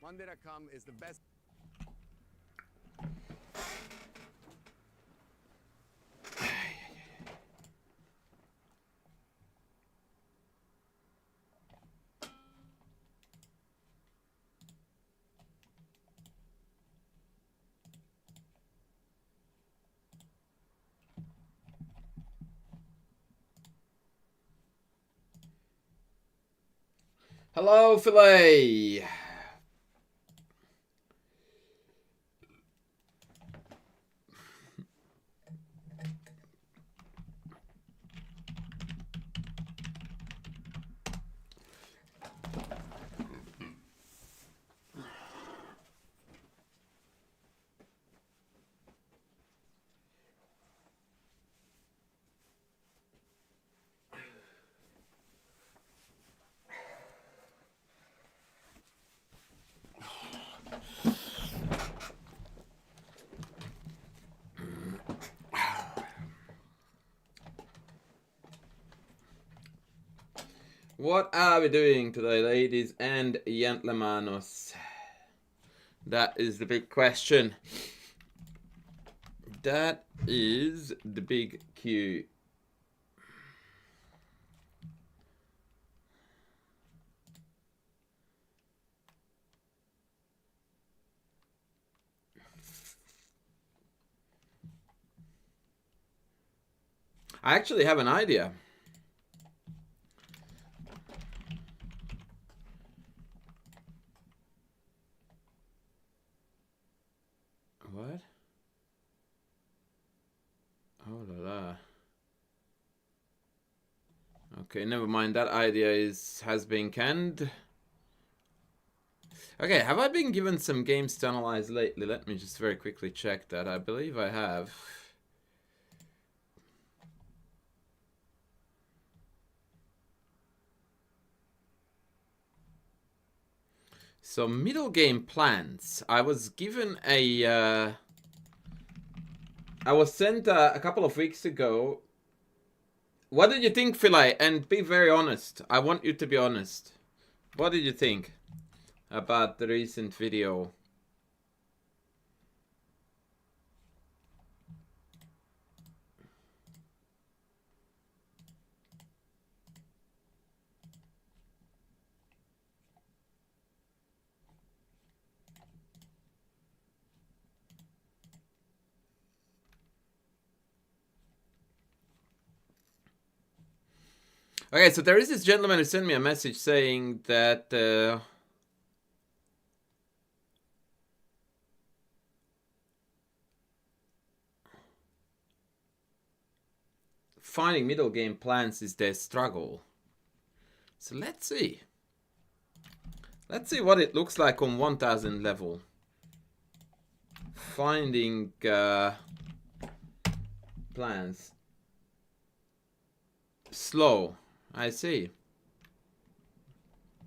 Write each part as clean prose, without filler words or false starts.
Monday.com is the best. Hello, Filet. What are we doing today, ladies and gentlemen? That is the big question. That is the big Q. I actually have an idea. What? Oh la la. Okay, never mind. That idea has been canned. Okay, have I been given some games to analyze lately? Let me just very quickly check that. I believe I have. So, middle game plans. I was given a... I was sent a couple of weeks ago. What did you think, Philae? And be very honest. I want you to be honest. What did you think about the recent video? Okay, so there is this gentleman who sent me a message saying that finding middle game plans is their struggle. So let's see. Let's see what it looks like on 1000 level. Finding plans. Slow. I see.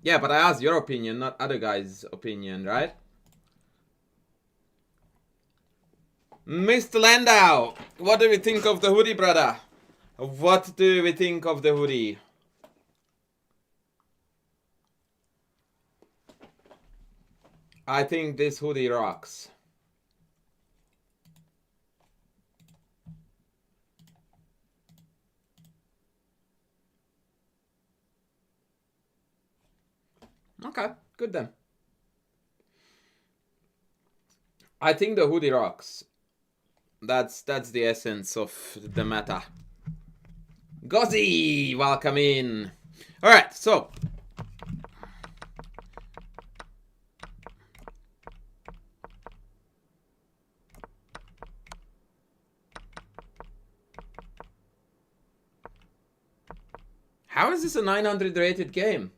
Yeah, but I asked your opinion, not other guys' opinion, right? Mr. Landau, what do we think of the hoodie, brother? What do we think of the hoodie? I think this hoodie rocks. Okay, good then. I think the hoodie rocks. That's the essence of the matter. Gozzy, welcome in. All right, so How is this a 900 rated game?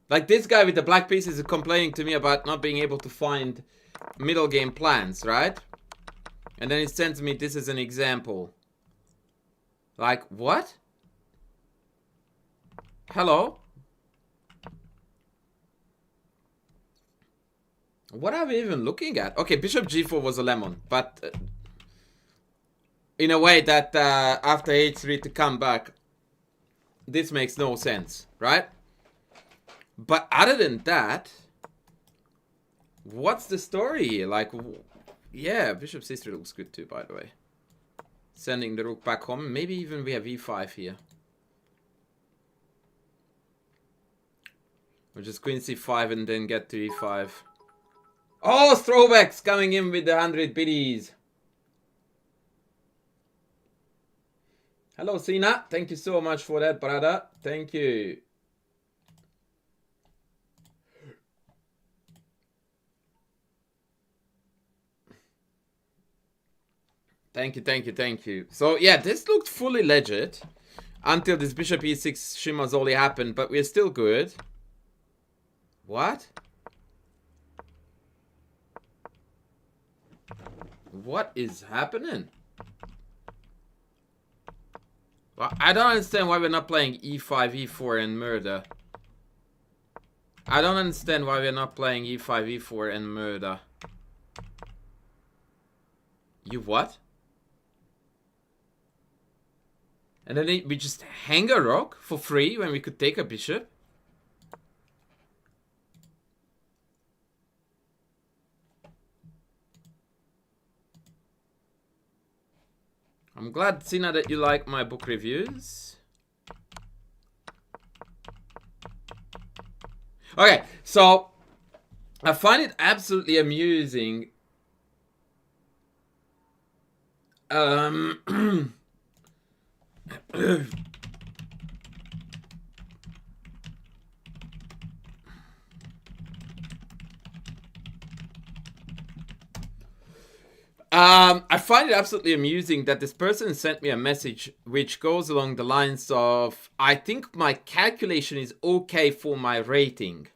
Like, this guy with the black pieces is complaining to me about not being able to find middle game plans, right? And then he sends me this as an example. Like, what? Hello? What are we even looking at? Okay, bishop g4 was a lemon, but in a way that after h3 to come back, this makes no sense, right? But other than that, what's the story here? Like, yeah, bishop c3 looks good too, by the way. Sending the rook back home. Maybe even we have e5 here. Or just queen c5 and then get to e5. Oh, throwbacks coming in with the 100 biddies. Hello, Sina. Thank you so much for that, brother. Thank you. Thank you, thank you, thank you. So, yeah, this looked fully legit. Until this bishop e6 Shimazoli happened, but we're still good. What? What is happening? Well, I don't understand why we're not playing e5, e4 and murder. I don't understand why we're not playing e5, e4 and murder. You what? And then we just hang a rook for free when we could take a bishop? I'm glad, Sina, that you like my book reviews. Okay, so I find it absolutely amusing. I find it absolutely amusing that this person sent me a message which goes along the lines of, I think my calculation is okay for my rating.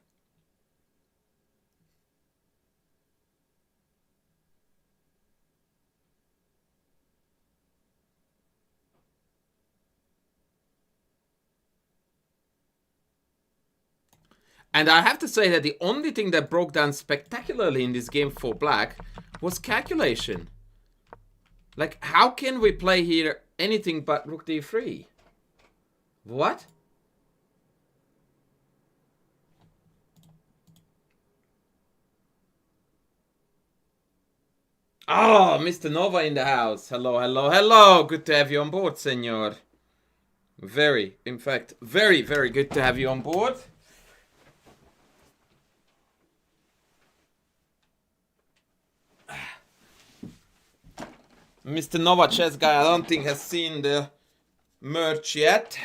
And I have to say that the only thing that broke down spectacularly in this game for black was calculation. Like, how can we play here anything but rook d3? What? Oh, Mr. Nova in the house. Hello, hello, hello. Good to have you on board, senor. Very, in fact, very, very good to have you on board. Mr. Nova Chess Guy, I don't think has seen the merch yet.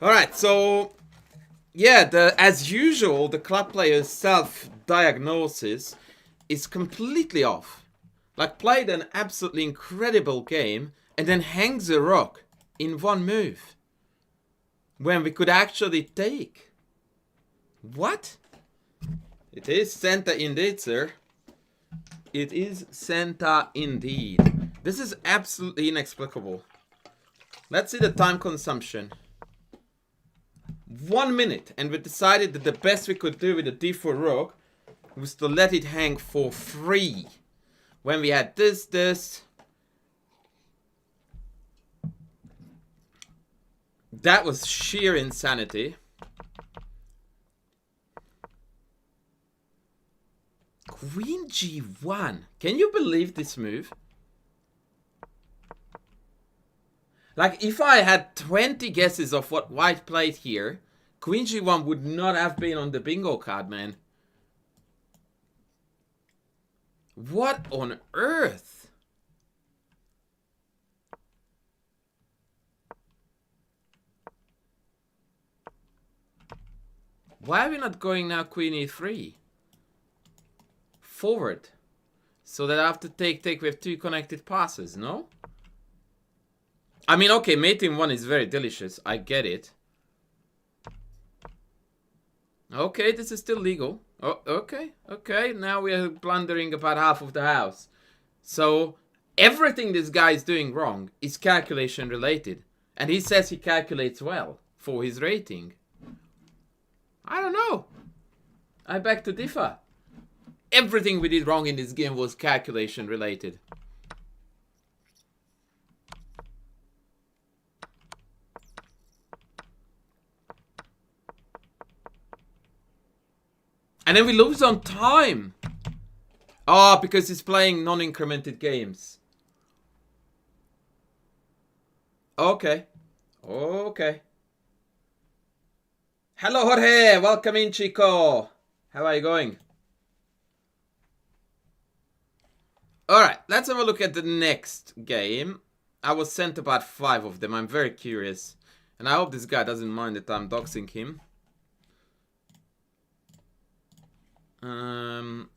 Alright, so yeah, as usual, the club player's self-diagnosis is completely off. Like, played an absolutely incredible game and then hangs a rook in one move. When we could actually take. What? It is Santa indeed, sir. It is Santa indeed. This is absolutely inexplicable. Let's see the time consumption. 1 minute, and we decided that the best we could do with the d4 rook was to let it hang for free. When we had this. That was sheer insanity. Queen g1. Can you believe this move? Like, if I had 20 guesses of what white played here, Queen g1 would not have been on the bingo card, man. What on earth? Why are we not going now Queen e3? Forward. So that after take, we have two connected passes, no? I mean, okay, mating 1 is very delicious. I get it. Okay, this is still legal. Oh, okay, okay. Now we are plundering about half of the house. So, everything this guy is doing wrong is calculation related. And he says he calculates well for his rating. I don't know. I beg to differ. Everything we did wrong in this game was calculation related. And then we lose on time. Oh, because he's playing non-incremented games. Okay. Okay. Hello, Jorge. Welcome in, Chico. How are you going? Alright, let's have a look at the next game. I was sent about 5 of them. I'm very curious. And I hope this guy doesn't mind that I'm doxing him.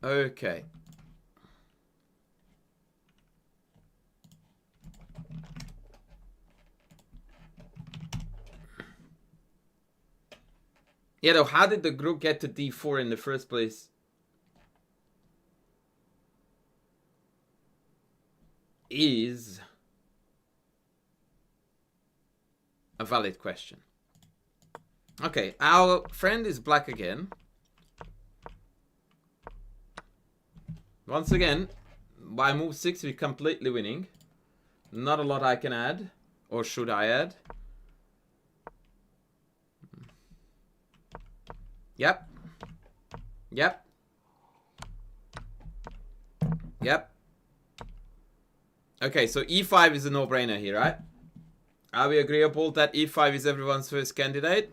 Okay. Yeah, though, how did the group get to D4 in the first place? Is a valid question. Okay, our friend is black again. Once again, by move 6, we're completely winning. Not a lot I can add. Or should I add? Yep. Yep. Yep. Okay, so E5 is a no-brainer here, right? Are we agreeable that E5 is everyone's first candidate?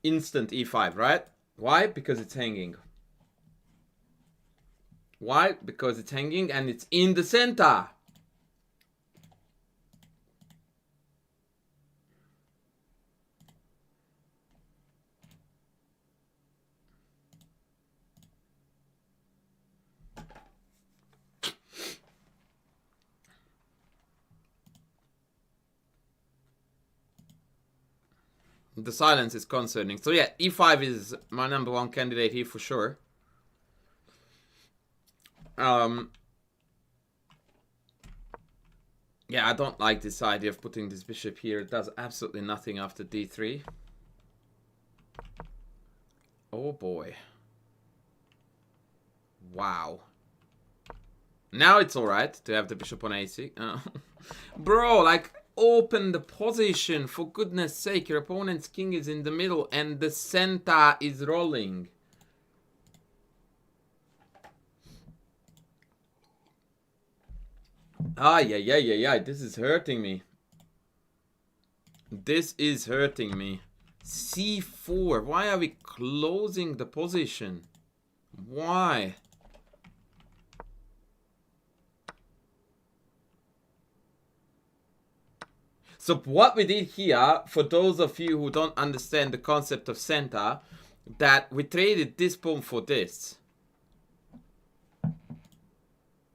Instant E5, right? Why? Because it's hanging. Why? Because it's hanging and it's in the center. The silence is concerning. So yeah, E5 is my number 1 candidate here for sure. Yeah, I don't like this idea of putting this bishop here. It does absolutely nothing after D3. Oh boy. Wow. Now it's alright to have the bishop on A6. Bro, like, open the position, for goodness sake. Your opponent's king is in the middle and the center is rolling. Yeah. This is hurting me. This is hurting me. C4. Why are we closing the position? Why? So what we did here, for those of you who don't understand the concept of center, that we traded this pawn for this.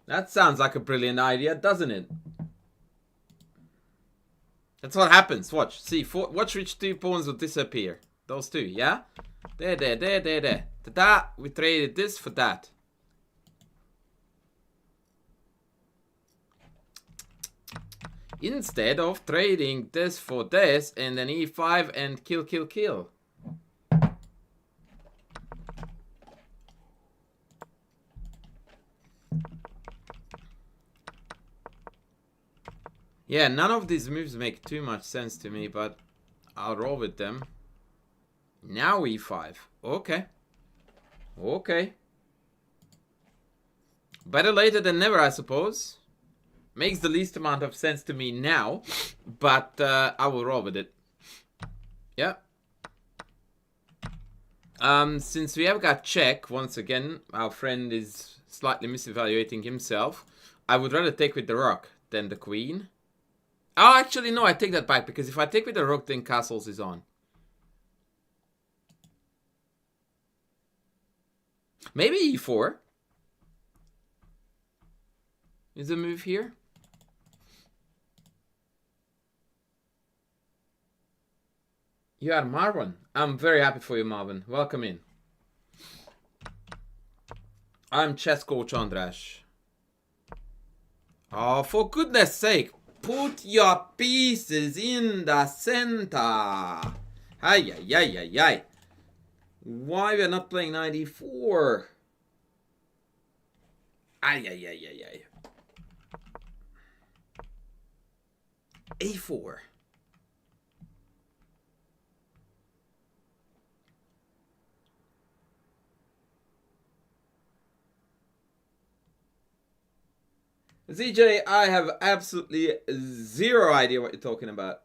That sounds like a brilliant idea, doesn't it? That's what happens. Watch. See, watch which 2 pawns will disappear. Those 2, yeah? There. Ta-da! We traded this for that. Instead of trading this for this and then E5 and kill. Yeah, none of these moves make too much sense to me, but I'll roll with them. Now E5. Okay. Okay. Better later than never, I suppose. Makes the least amount of sense to me now, but I will roll with it. Yeah. Since we have got check, once again, our friend is slightly misevaluating himself. I would rather take with the rook than the queen. Oh, actually, no, I take that back, because if I take with the rook, then castles is on. Maybe E4. is a move here. You are Marvin. I'm very happy for you, Marvin. Welcome in. I'm ChessCoachAndras. Oh, for goodness sake, put your pieces in the center. Ay, ay, ay, ay, ay. Why we're not playing 94? Ay, ay, ay, ay, ay. A4. ZJ, I have absolutely zero idea what you're talking about.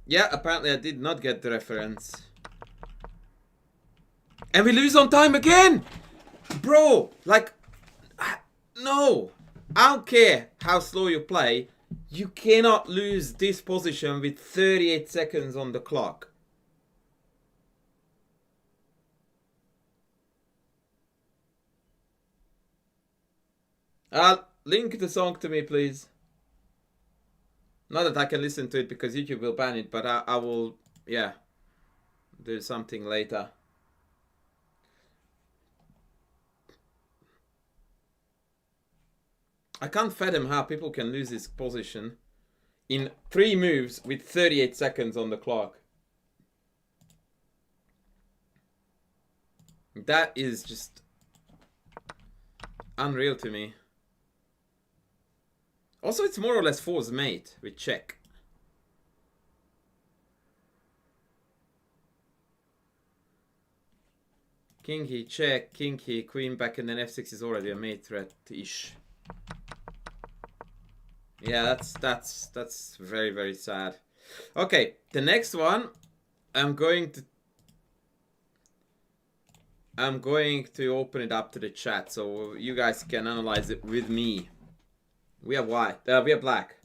Yeah, apparently I did not get the reference. And we lose on time again! Bro, like, no. I don't care how slow you play. You cannot lose this position with 38 seconds on the clock. Link the song to me, please. Not that I can listen to it because YouTube will ban it, but I will, yeah, do something later. I can't fathom how people can lose this position in 3 moves with 38 seconds on the clock. That is just unreal to me. Also, it's more or less force mate with check. King he check, king he queen back, and then f6 is already a mate threat-ish. Yeah, that's very, very sad. Okay, the next one, I'm going to open it up to the chat so you guys can analyze it with me. We have white. We have black.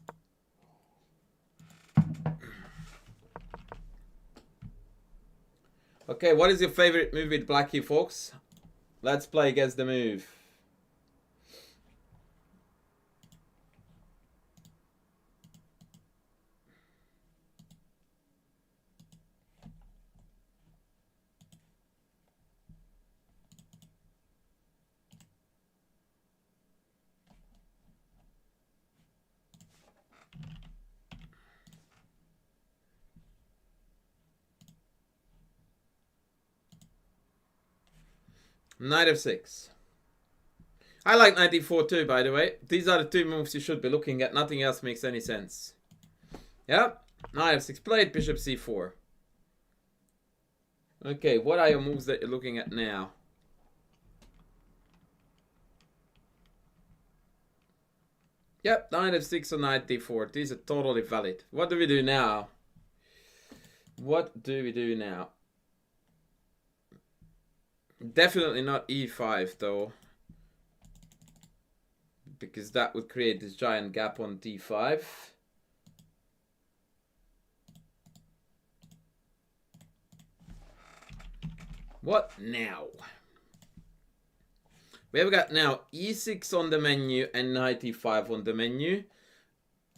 Okay, what is your favorite move with black here, folks? Let's play against the move. Knight of 6. I like 94 too, by the way. These are the 2 moves you should be looking at. Nothing else makes any sense. Yep. Knight of 6 played, bishop c4. Okay, what are your moves that you're looking at now? Yep, knight of 6 or knight d4. These are totally valid. What do we do now? What do we do now? Definitely not e5 though, because that would create this giant gap on d5. What now? We have got now e6 on the menu and knight e5 on the menu.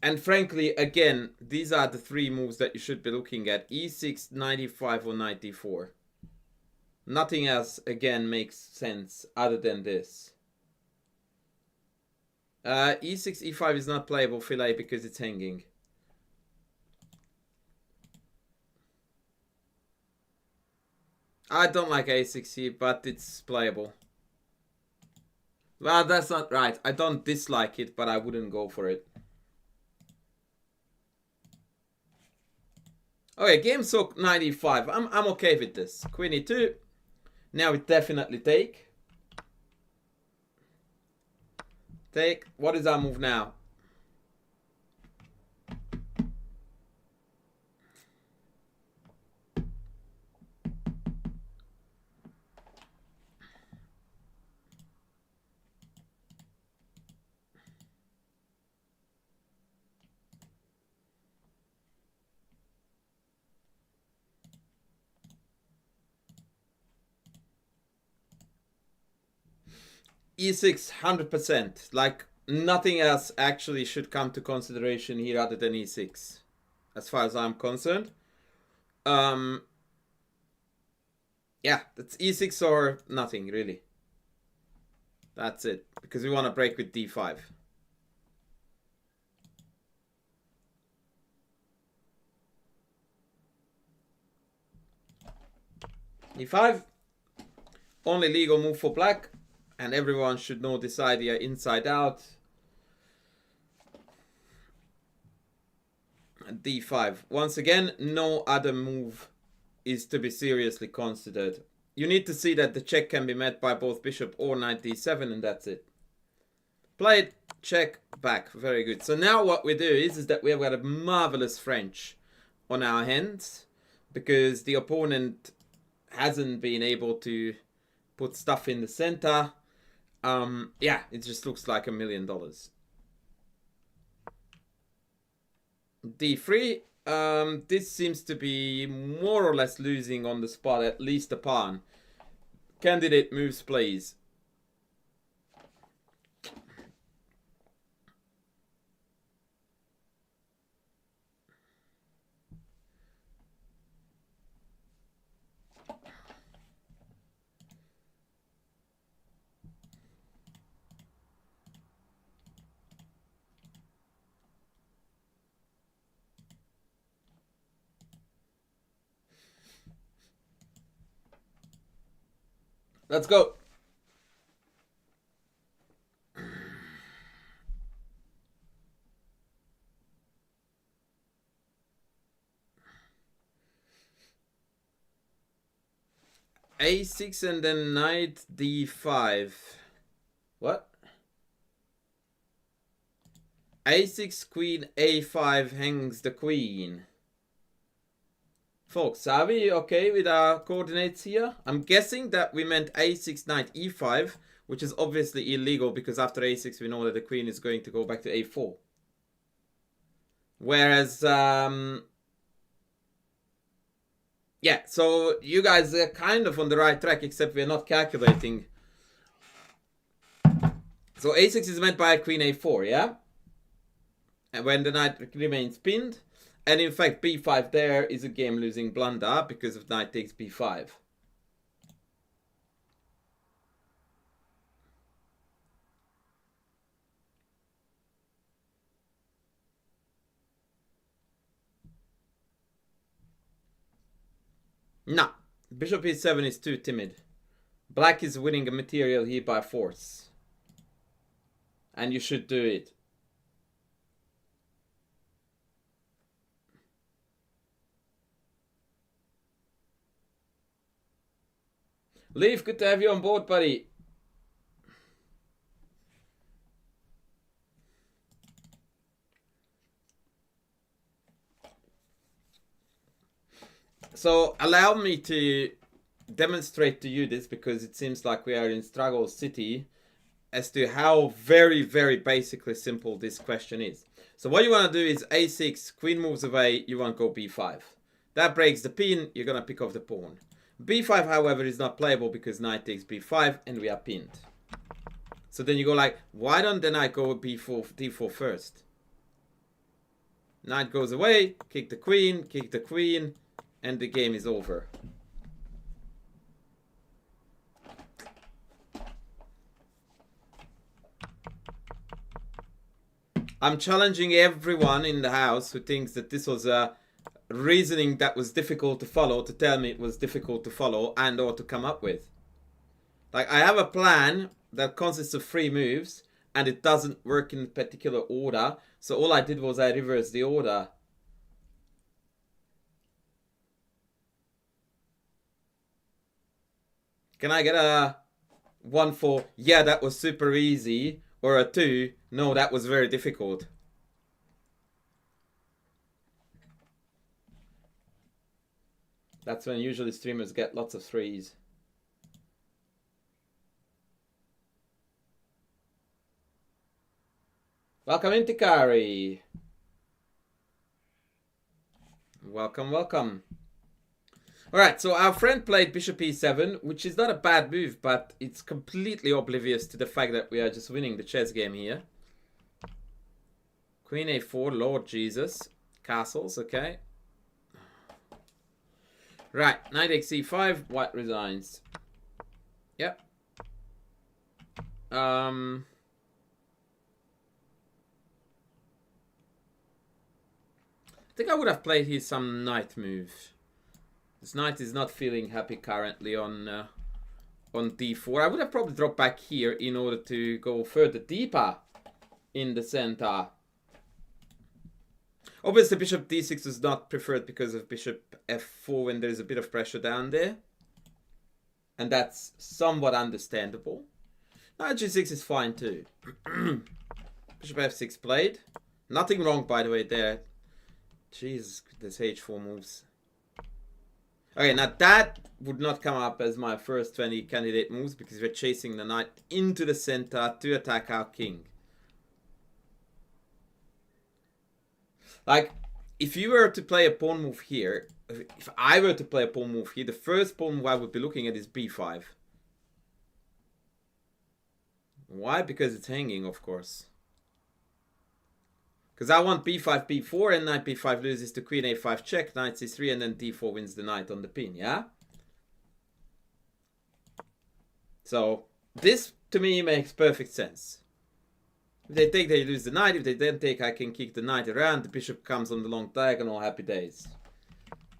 And frankly, again, these are the 3 moves that you should be looking at. e6, knight e5 or knight d4. Nothing else, again, makes sense other than this. E6, e5 is not playable fillet because it's hanging. I don't like a6 here, but it's playable. Well, that's not right. I don't dislike it, but I wouldn't go for it. Okay, game soak 95. I'm okay with this. Queen e2. Now we definitely take. Take. What is our move now? e6 100%. Like nothing else actually should come to consideration here other than e6, as far as I'm concerned. Yeah, that's e6 or nothing really. That's it, because we want to break with d5. e5, only legal move for black, and everyone should know this idea inside out. d5. Once again, no other move is to be seriously considered. You need to see that the check can be met by both bishop or knight d7, and that's it. Played, check, back. Very good. So now what we do is that we have got a marvelous French on our hands, because the opponent hasn't been able to put stuff in the center. Yeah, it just looks like $1 million. d3. This seems to be more or less losing on the spot, at least a pawn. Candidate moves, please. Let's go. a6 and then knight d5. What? a6, queen, a5 hangs the queen. Folks, are we okay with our coordinates here? I'm guessing that we meant a6, knight e5, which is obviously illegal because after a6 we know that the queen is going to go back to a4. Whereas, yeah, so you guys are kind of on the right track, except we're not calculating. So a6 is meant by queen a4, yeah? And when the knight remains pinned. And in fact, b5 there is a game-losing blunder because of knight takes b5. No, bishop e7 is too timid. Black is winning a material here by force. And you should do it. Leaf, good to have you on board, buddy. So allow me to demonstrate to you this, because it seems like we are in struggle city, as to how very, very basically simple this question is. So what you want to do is a6, queen moves away, you want to go b5. That breaks the pin, you're going to pick off the pawn. b5, however, is not playable because knight takes b5 and we are pinned. So then you go like, why don't the knight go b4, d4 first? Knight goes away, kick the queen, and the game is over. I'm challenging everyone in the house who thinks that this was a reasoning that was difficult to follow to tell me it was difficult to follow and or to come up with. Like, I have a plan that consists of 3 moves and it doesn't work in particular order, so all I did was I reversed the order. Can I get a 1 for, yeah, that was super easy, or a 2, no, that was very difficult? That's when usually streamers get lots of 3s. Welcome in, Tikari. Welcome, welcome. Alright, so our friend played bishop e7, which is not a bad move, but it's completely oblivious to the fact that we are just winning the chess game here. Queen a4, Lord Jesus. Castles, okay. Right, knight x e5, white resigns. Yep. I think I would have played here some knight move. This knight is not feeling happy currently on d4. I would have probably dropped back here in order to go further deeper in the center. Obviously, bishop d6 is not preferred because of bishop f4 when there's a bit of pressure down there. And that's somewhat understandable. Knight g6 is fine too. Bishop f6 played. Nothing wrong, by the way, there. Jesus, this h4 moves. Okay, now that would not come up as my first 20 candidate moves because we're chasing the knight into the center to attack our king. Like, if you were to play a pawn move here, if I were to play a pawn move here, the first pawn move I would be looking at is b5. Why? Because it's hanging, of course. Because I want b5, b4, and knight b5 loses to queen a5 check, knight c3, and then d4 wins the knight on the pin, yeah? So, this, to me, makes perfect sense. If they take, they lose the knight. If they then take, I can kick the knight around. The bishop comes on the long diagonal. Happy days.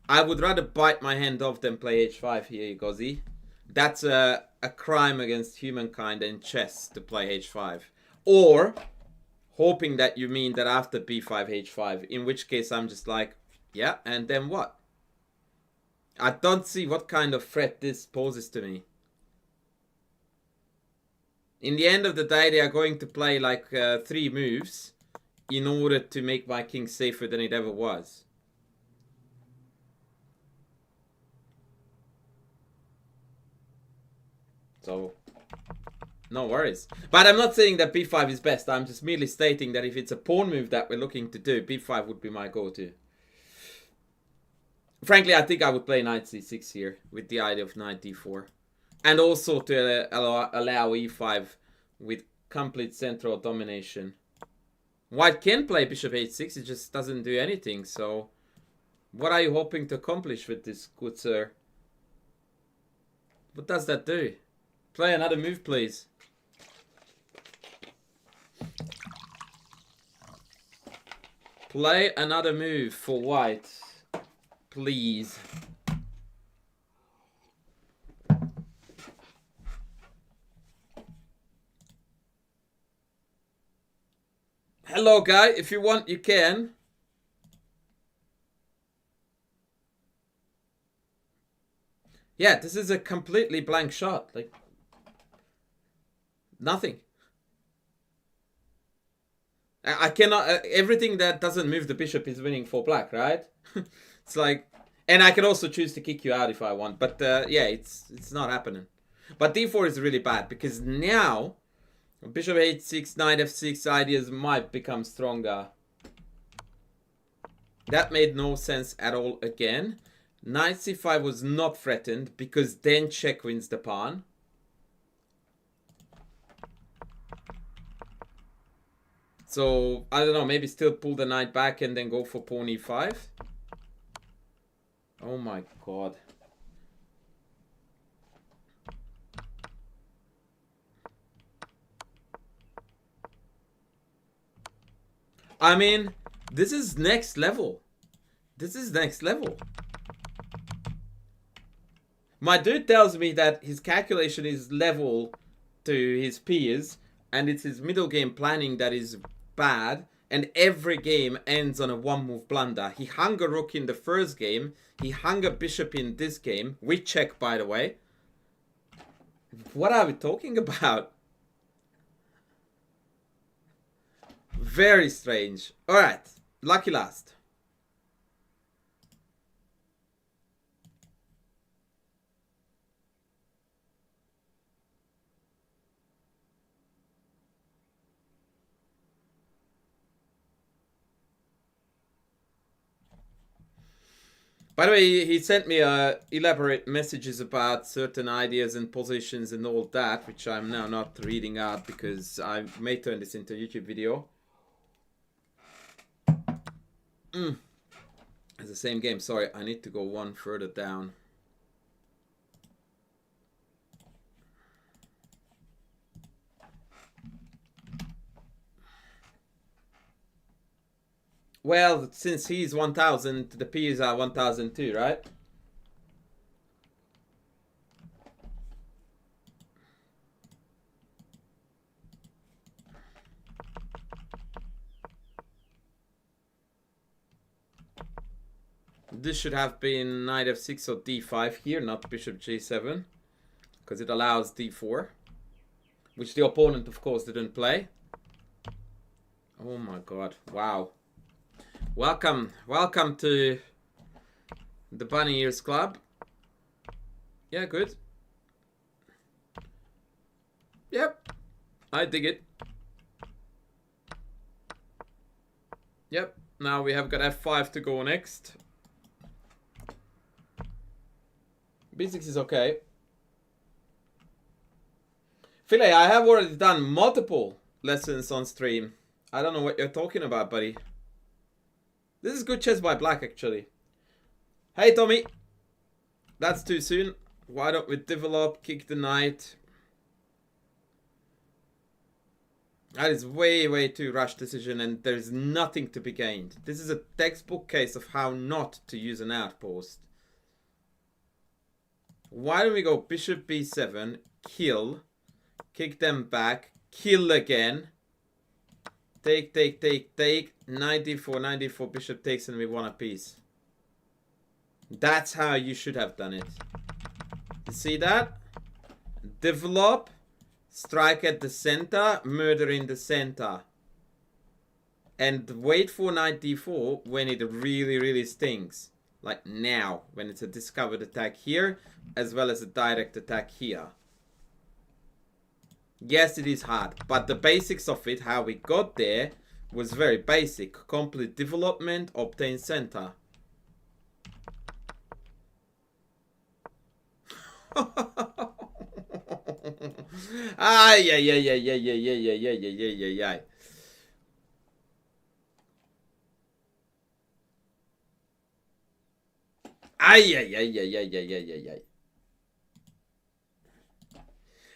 I would rather bite my hand off than play h5 here, Gozi. That's a crime against humankind in chess to play h5. Or hoping that you mean that after b5, h5. In which case I'm just like, yeah, and then what? I don't see what kind of threat this poses to me. In the end of the day, they are going to play like 3 moves in order to make my king safer than it ever was. So, no worries. But I'm not saying that b5 is best. I'm just merely stating that if it's a pawn move that we're looking to do, b5 would be my go-to. Frankly, I think I would play knight c6 here with the idea of knight d4. And also to allow e5 with complete central domination. White can play bishop h6, it just doesn't do anything. So, what are you hoping to accomplish with this, good sir? What does that do? Play another move, please. Play another move for white, please. Hello, guy. If you want, you can. Yeah, this is a completely blank shot. Like, nothing. I cannot... everything that doesn't move the bishop is winning for black, right? It's like... And I can also choose to kick you out if I want. But, yeah, it's not happening. But d4 is really bad because now... Bishop h6, knight f6 ideas might become stronger. That made no sense at all again. Knight c5 was not threatened because then check wins the pawn. So, I don't know, maybe still pull the knight back and then go for pawn e5. Oh my god. I mean, this is next level. This is next level. My dude tells me that his calculation is level to his peers, and it's his middle game planning that is bad, and every game ends on a one-move blunder. He hung a rook in the first game, he hung a bishop in this game, with check, by the way. What are we talking about? Very strange. Alright, lucky last. By the way, he sent me elaborate messages about certain ideas and positions and all that, which I'm now not reading out because I may turn this into a YouTube video. It's the same game. Sorry, I need to go one further down. Well, since he's 1000, the P's are 1002, right? This should have been knight f6 or d5 here, not bishop g7, because it allows d4, which the opponent, of course, didn't play. Oh my god, wow. Welcome to the Bunny Ears Club. Yeah, good. Yep, I dig it. Yep, now we have got f5 to go next. b6 is okay. Philae, I have already done multiple lessons on stream. I don't know what you're talking about, buddy. This is good chess by black, actually. Hey, Tommy. That's too soon. Why don't we develop, kick the knight? That is way too rushed decision, and there's nothing to be gained. This is a textbook case of how not to use an outpost. Why don't we go bishop b7, kill, kick them back, kill again, take, knight d4, knight d4, bishop takes, and we won a piece. That's how you should have done it. You see that? Develop, strike at the center, murder in the center. And wait for knight d4 when it really stings. Like now, when it's a discovered attack here, as well as a direct attack here. Yes, it is hard, but the basics of it, how we got there, was very basic. Complete development, obtain center. Ay.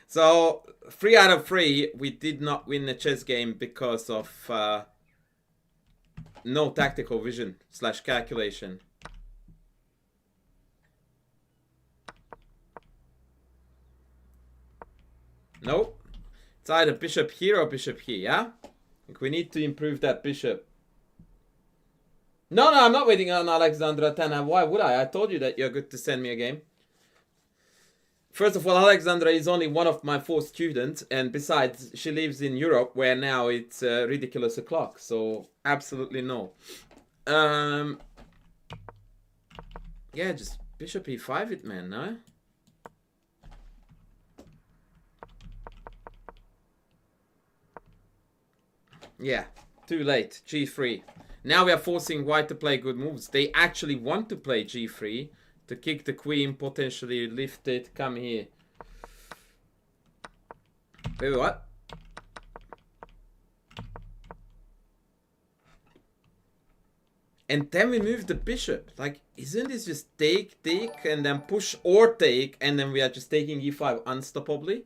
So 3 out of 3, we did not win the chess game because of no tactical vision / calculation. No, it's either bishop here or bishop here, yeah? Like we need to improve that bishop. No, I'm not waiting on Alexandra Tana. Why would I? I told you that you're good to send me a game. First of all, Alexandra is only one of my 4 students, and besides, she lives in Europe, where now it's ridiculous o'clock, so absolutely no. Yeah, just bishop e5 it, man, no? Yeah, too late, g3. Now we are forcing white to play good moves. They actually want to play g3 to kick the queen, potentially lift it, come here. Wait, what? And then we move the bishop. Like, isn't this just take, and then push or take, and then we are just taking e5 unstoppably?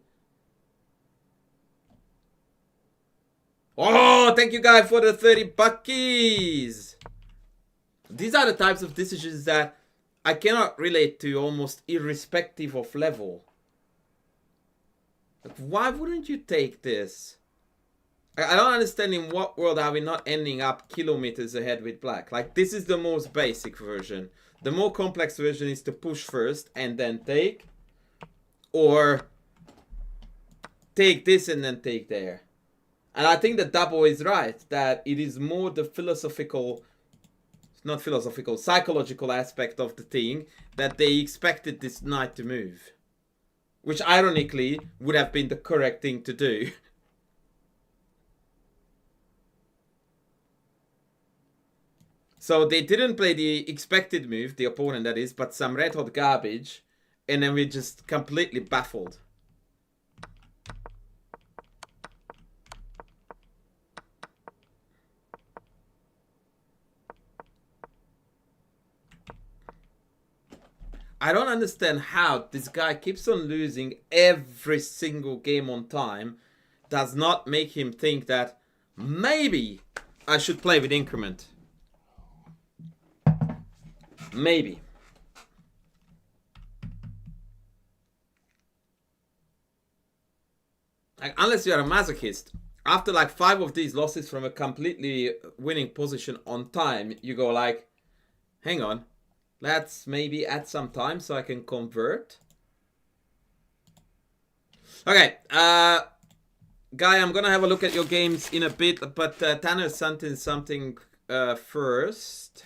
Oh, thank you guys for the 30 buckies. These are the types of decisions that I cannot relate to almost irrespective of level. Like, why wouldn't you take this? I don't understand in what world are we not ending up kilometers ahead with black. Like, this is the most basic version. The more complex version is to push first and then take. Or take this and then take there. And I think that Dabo is right, that it is more the psychological aspect of the thing, that they expected this knight to move. Which ironically would have been the correct thing to do. So they didn't play the expected move, the opponent that is, but some red hot garbage. And then we just completely baffled. I don't understand how this guy keeps on losing every single game on time. Does not make him think that maybe I should play with increment. Maybe. Like, unless you're a masochist, after like 5 of these losses from a completely winning position on time, you go like, hang on, let's maybe add some time so I can convert. Okay, Guy, I'm gonna have a look at your games in a bit, but Tanner sent in something first.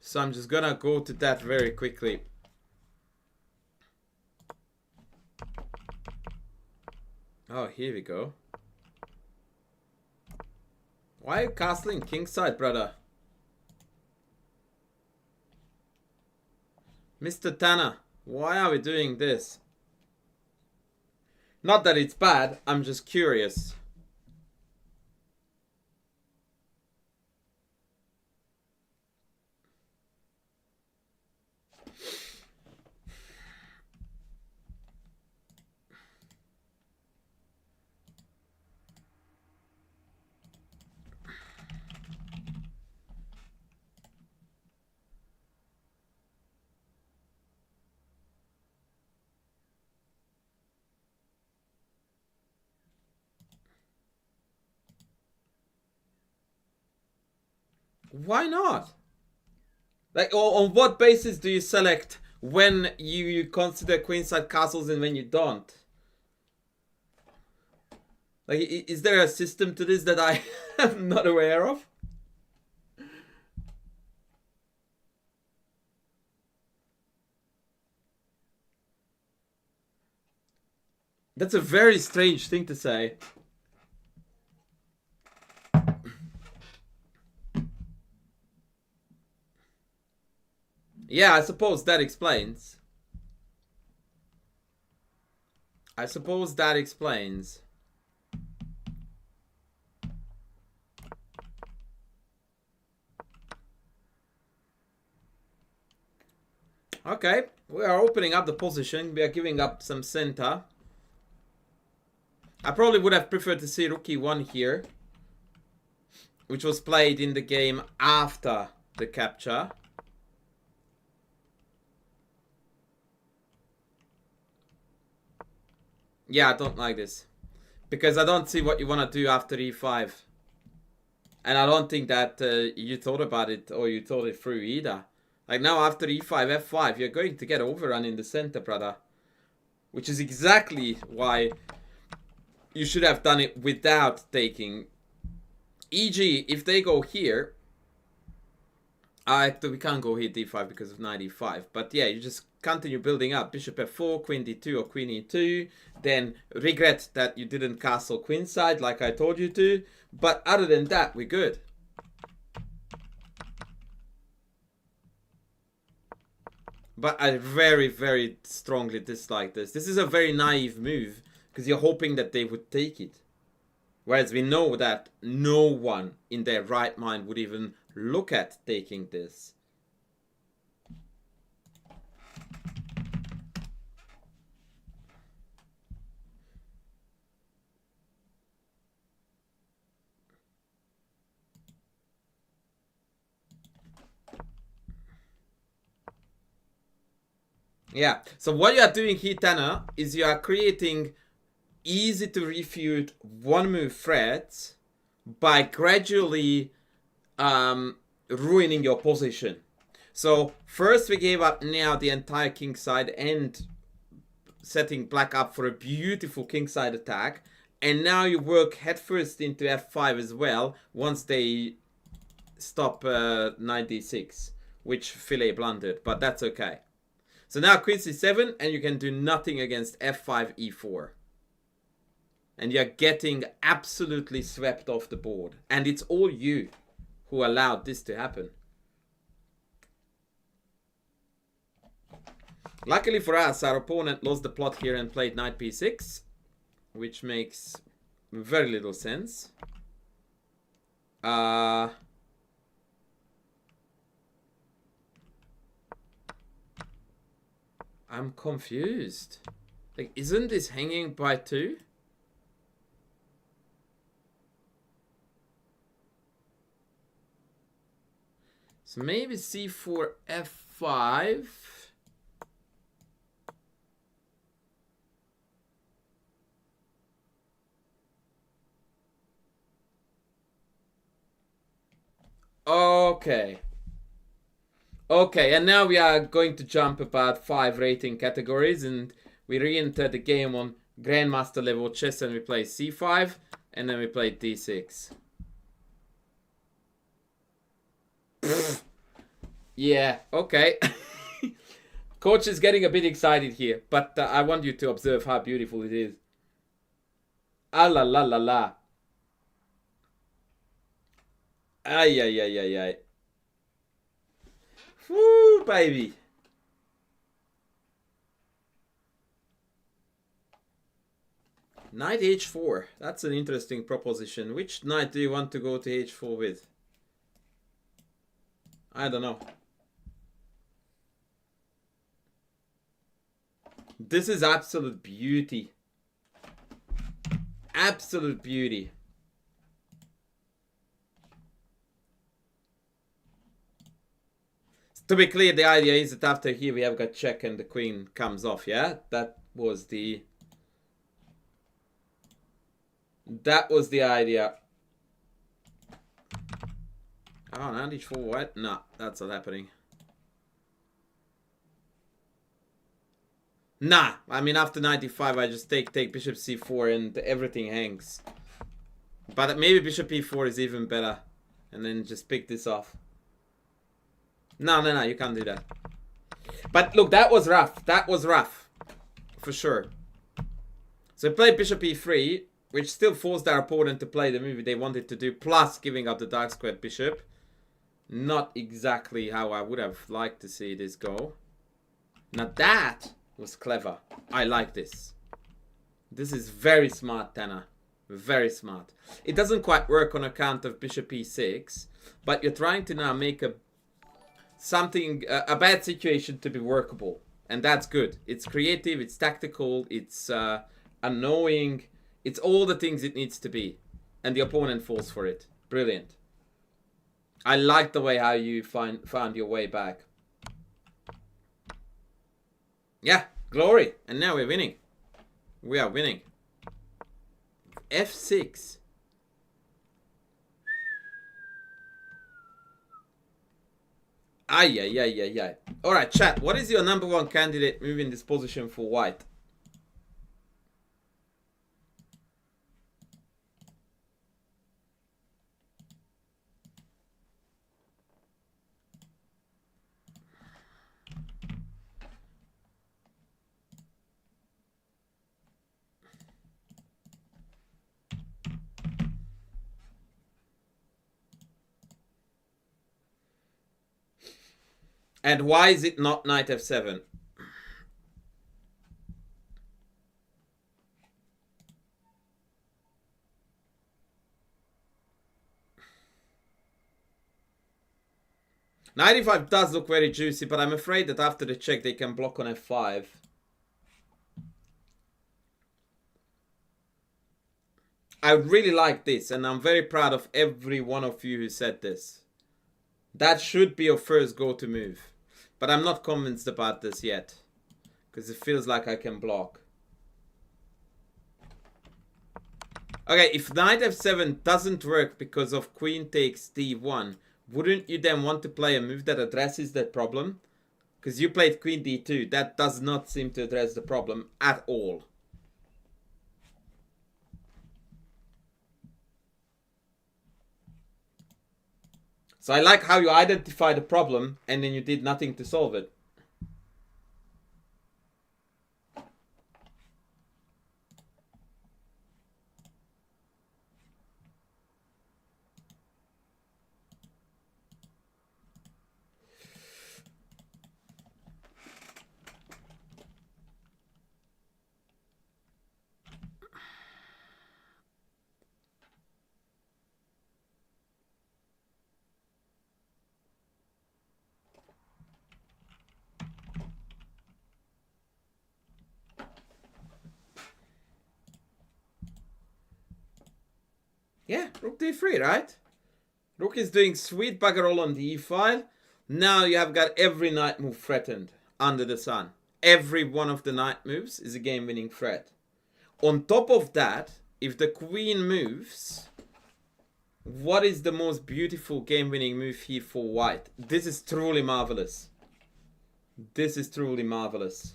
So I'm just gonna go to that very quickly. Oh, here we go. Why are you castling kingside, brother? Mr. Tanner, why are we doing this? Not that it's bad, I'm just curious. Why not? Like, on what basis do you select when you consider queenside castles and when you don't? Like, is there a system to this that I am not aware of? That's a very strange thing to say. Yeah, I suppose that explains. I suppose that explains. Okay, we are opening up the position. We are giving up some center. I probably would have preferred to see Rook E1 here, which was played in the game after the capture. Yeah, I don't like this. Because I don't see what you want to do after E5. And I don't think that you thought about it or you thought it through either. Like now after E5, F5, you're going to get overrun in the center, brother. Which is exactly why you should have done it without taking. E.g., if they go here, we can't go here D5 because of knight E5. But yeah, you just continue building up. Bishop F4, Queen D2 or Queen E2. Then regret that you didn't castle queenside like I told you to. But other than that, we're good. But I very, very strongly dislike this. This is a very naive move because you're hoping that they would take it. Whereas we know that no one in their right mind would even look at taking this. Yeah, so what you are doing here, Tanner, is you are creating easy to refute one move threats by gradually ruining your position. So first we gave up now the entire kingside and setting black up for a beautiful kingside attack. And now you work headfirst into F5 as well once they stop knight D6, which Filet blundered, but that's okay. So now Queen C7 and you can do nothing against F5, E4. And you're getting absolutely swept off the board. And it's all you. who allowed this to happen. Luckily for us, our opponent lost the plot here and played knight b6, which makes very little sense. I'm confused. Like, isn't this hanging by 2? So maybe c4, f5. Okay. Okay, and now we are going to jump about 5 rating categories, and we re-enter the game on Grandmaster level chess, and we play c5, and then we play d6. Yeah, okay. Coach is getting a bit excited here, but I want you to observe how beautiful it is. Ah la la la la. Ay, ay, ay, ay, ay. Woo, baby. Knight h4. That's an interesting proposition. Which knight do you want to go to h4 with? I don't know. This is absolute beauty. Absolute beauty. To be clear, the idea is that after here we have got check and the queen comes off, yeah? That was the idea. Oh, knight h4 what? No, that's not happening. Nah, I mean after 95 I just take bishop c4 and everything hangs. But maybe bishop e4 is even better. And then just pick this off. No, no, no, you can't do that. But look, that was rough. That was rough. For sure. So played bishop e3, which still forced our opponent to play the move they wanted to do, plus giving up the dark squared bishop. Not exactly how I would have liked to see this go. Now that was clever. I like this. This is very smart, Tana. Very smart. It doesn't quite work on account of bishop e6, but you're trying to now make a bad situation to be workable, and that's good. It's creative, it's tactical, it's annoying, it's all the things it needs to be, and the opponent falls for it. Brilliant. I like the way how you found your way back. Yeah, glory. And now we're winning. We are winning. f6. Ay, ay, ay, ay, ay. Alright, chat. What is your number 1 candidate move in this position for white? And why is it not knight f7? Knight e5 does look very juicy, but I'm afraid that after the check they can block on f5. I really like this, and I'm very proud of every one of you who said this. That should be your first go-to move. But I'm not convinced about this yet, because it feels like I can block. Okay, if knight f7 doesn't work because of queen takes d1, wouldn't you then want to play a move that addresses that problem? Because you played queen d2. That does not seem to address the problem at all. So I like how you identify the problem and then you did nothing to solve it. Yeah, rook d3, right? Rook is doing sweet bugger all on the e file. Now you have got every knight move threatened under the sun. Every one of the knight moves is a game-winning threat. On top of that, if the queen moves, what is the most beautiful game-winning move here for white? This is truly marvelous. This is truly marvelous.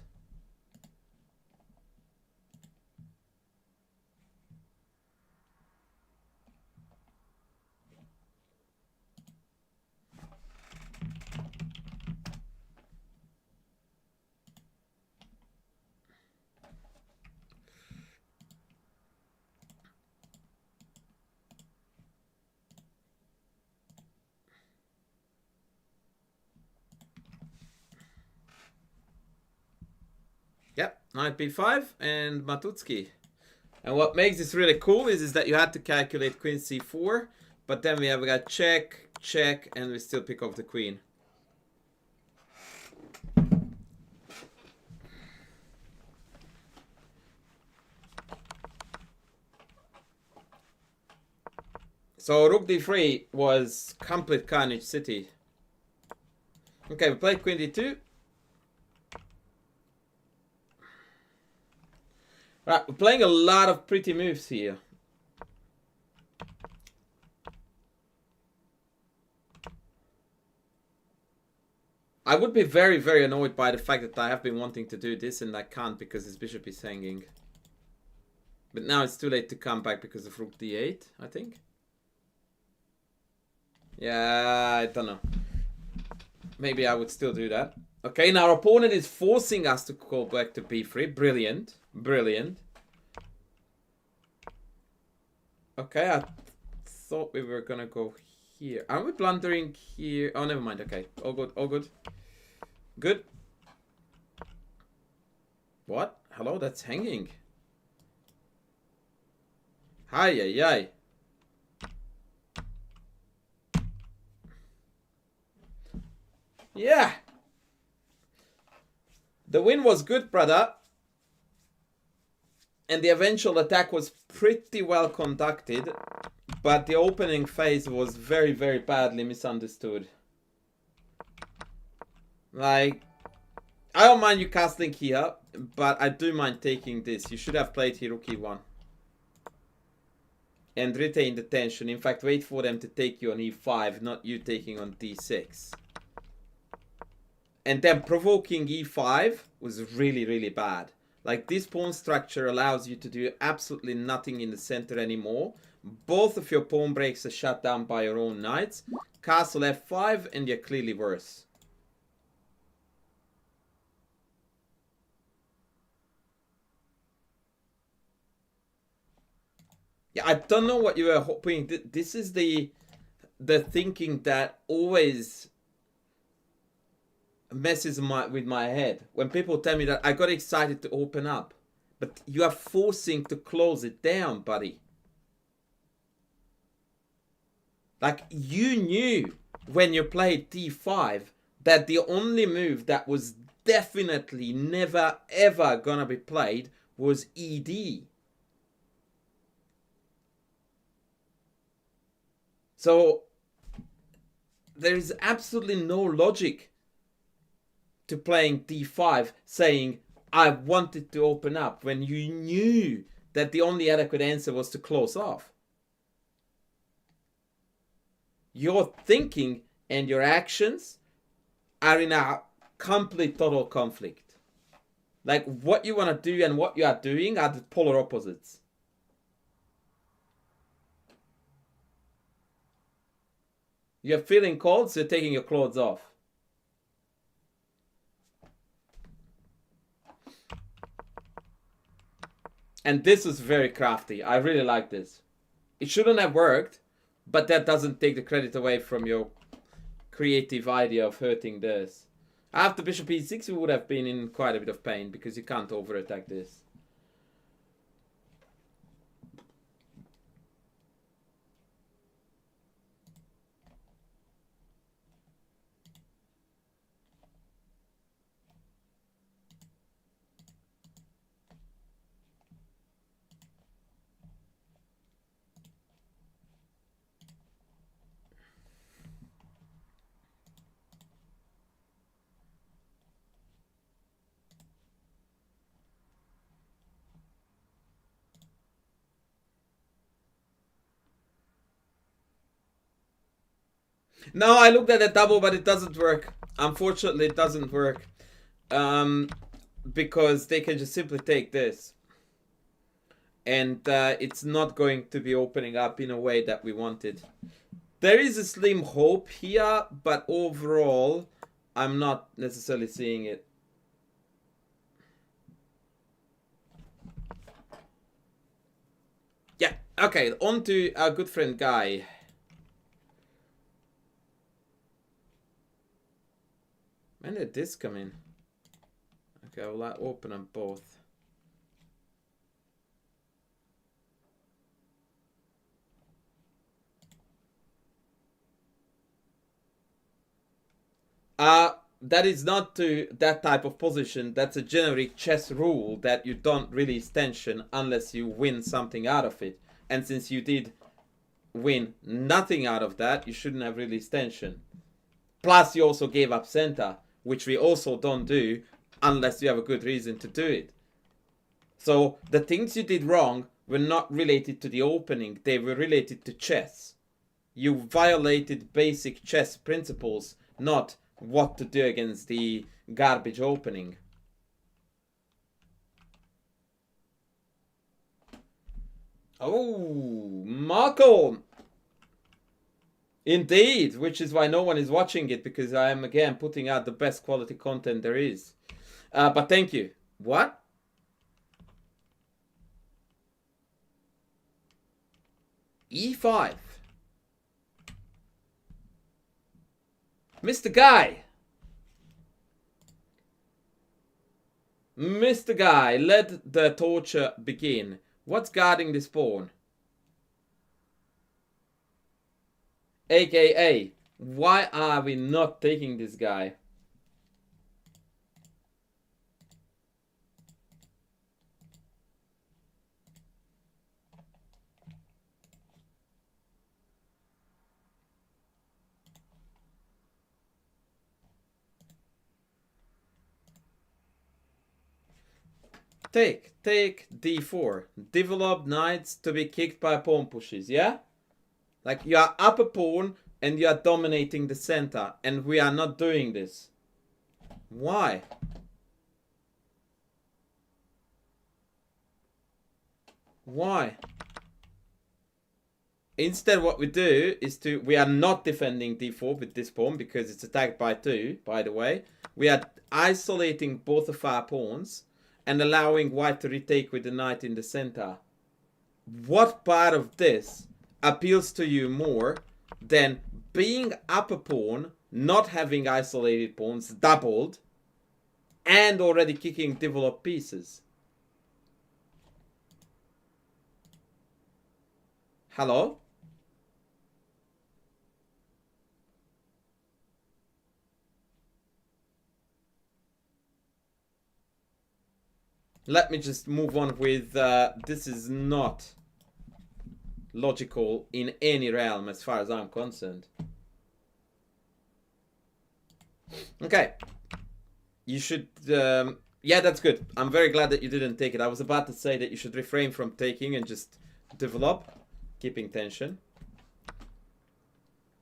Yep, knight b5 and Matutsky. And what makes this really cool is that you had to calculate queen c4, but then we have got check, check, and we still pick off the queen. So rook d3 was complete carnage city. Okay, we played queen d2. Right, we're playing a lot of pretty moves here. I would be very, very annoyed by the fact that I have been wanting to do this and I can't because his bishop is hanging. But now it's too late to come back because of rook d8, I think. Yeah, I don't know. Maybe I would still do that. Okay, now our opponent is forcing us to go back to b3. Brilliant. Brilliant. Okay, I thought we were gonna go here. Are we blundering here? Oh, never mind. Okay, all good, all good. Good. What? Hello, that's hanging. Hi, hi, hi. Yeah. The win was good, brother. And the eventual attack was pretty well conducted. But the opening phase was very, very badly misunderstood. Like, I don't mind you castling here, but I do mind taking this. You should have played here rook e1. And retain the tension. In fact, wait for them to take you on e5, not you taking on d6. And then provoking e5 was really, really bad. Like, this pawn structure allows you to do absolutely nothing in the center anymore. Both of your pawn breaks are shut down by your own knights. Castle f5 and you're clearly worse. Yeah, I don't know what you were hoping. This is the thinking that always messes with my head. When people tell me that I got excited to open up. But you are forcing to close it down, buddy. Like, you knew when you played d5 that the only move that was definitely never ever gonna be played was ed. So there is absolutely no logic to playing d5 saying I wanted to open up when you knew that the only adequate answer was to close off. Your thinking and your actions are in a complete total conflict. Like, what you want to do and what you are doing are the polar opposites. You're feeling cold, so you're taking your clothes off. And this is very crafty. I really like this. It shouldn't have worked, but that doesn't take the credit away from your creative idea of hurting this. After bishop e6, we would have been in quite a bit of pain because you can't over-attack this. No, I looked at the double, but it doesn't work. Unfortunately, it doesn't work. Because they can just simply take this. And it's not going to be opening up in a way that we wanted. There is a slim hope here, but overall, I'm not necessarily seeing it. Yeah, okay, on to our good friend Guy. When did this come in? Okay, I'll open them both. That is not to that type of position. That's a generic chess rule that you don't release tension unless you win something out of it. And since you did win nothing out of that, you shouldn't have released tension. Plus, you also gave up center, which we also don't do unless you have a good reason to do it. So the things you did wrong were not related to the opening. They were related to chess. You violated basic chess principles, not what to do against the garbage opening. Oh, Marco! Indeed, which is why no one is watching it, because I am again putting out the best quality content there is. But thank you. What? E5. Mr. Guy. Mr. Guy, let the torture begin. What's guarding this pawn? AKA, why are we not taking this guy? Take d4. Develop knights to be kicked by pawn pushes, yeah? Like, you are up a pawn and you are dominating the center, and we are not doing this. Why? Why? Instead, what we do is we are not defending d4 with this pawn because it's attacked by 2, by the way. We are isolating both of our pawns and allowing white to retake with the knight in the center. What part of this appeals to you more than being up a pawn, not having isolated pawns, doubled, and already kicking developed pieces? Hello? Let me just move on with this is not logical in any realm as far as I'm concerned. Okay. You should... yeah, that's good. I'm very glad that you didn't take it. I was about to say that you should refrain from taking and just develop, keeping tension.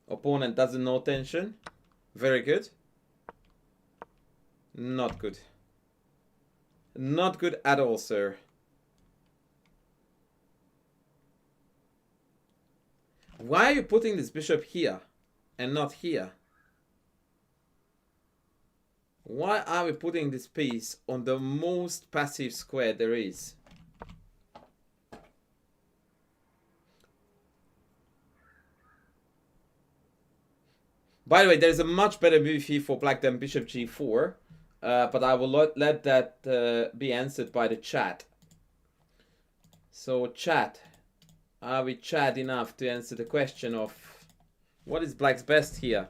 Opponent doesn't know tension. Very good. Not good. Not good at all, sir. Why are you putting this bishop here and not here? Why are we putting this piece on the most passive square there is? By the way, there's a much better move here for black than bishop g4. But I will let that be answered by the chat. So chat, are we chat enough to answer the question of what is black's best here?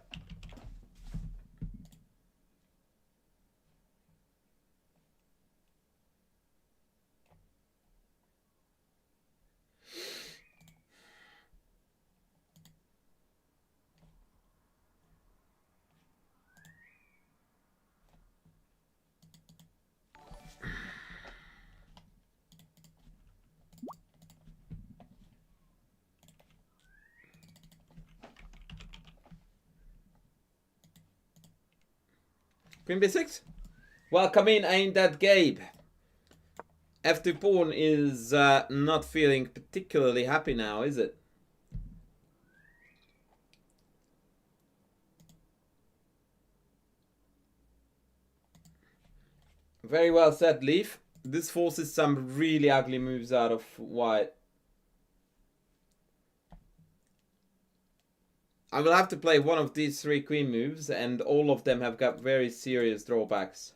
Queen b6? Welcome in, ain't that Gabe? F2 pawn is not feeling particularly happy now, is it? Very well said, Leaf. This forces some really ugly moves out of white. I will have to play one of these 3 queen moves, and all of them have got very serious drawbacks.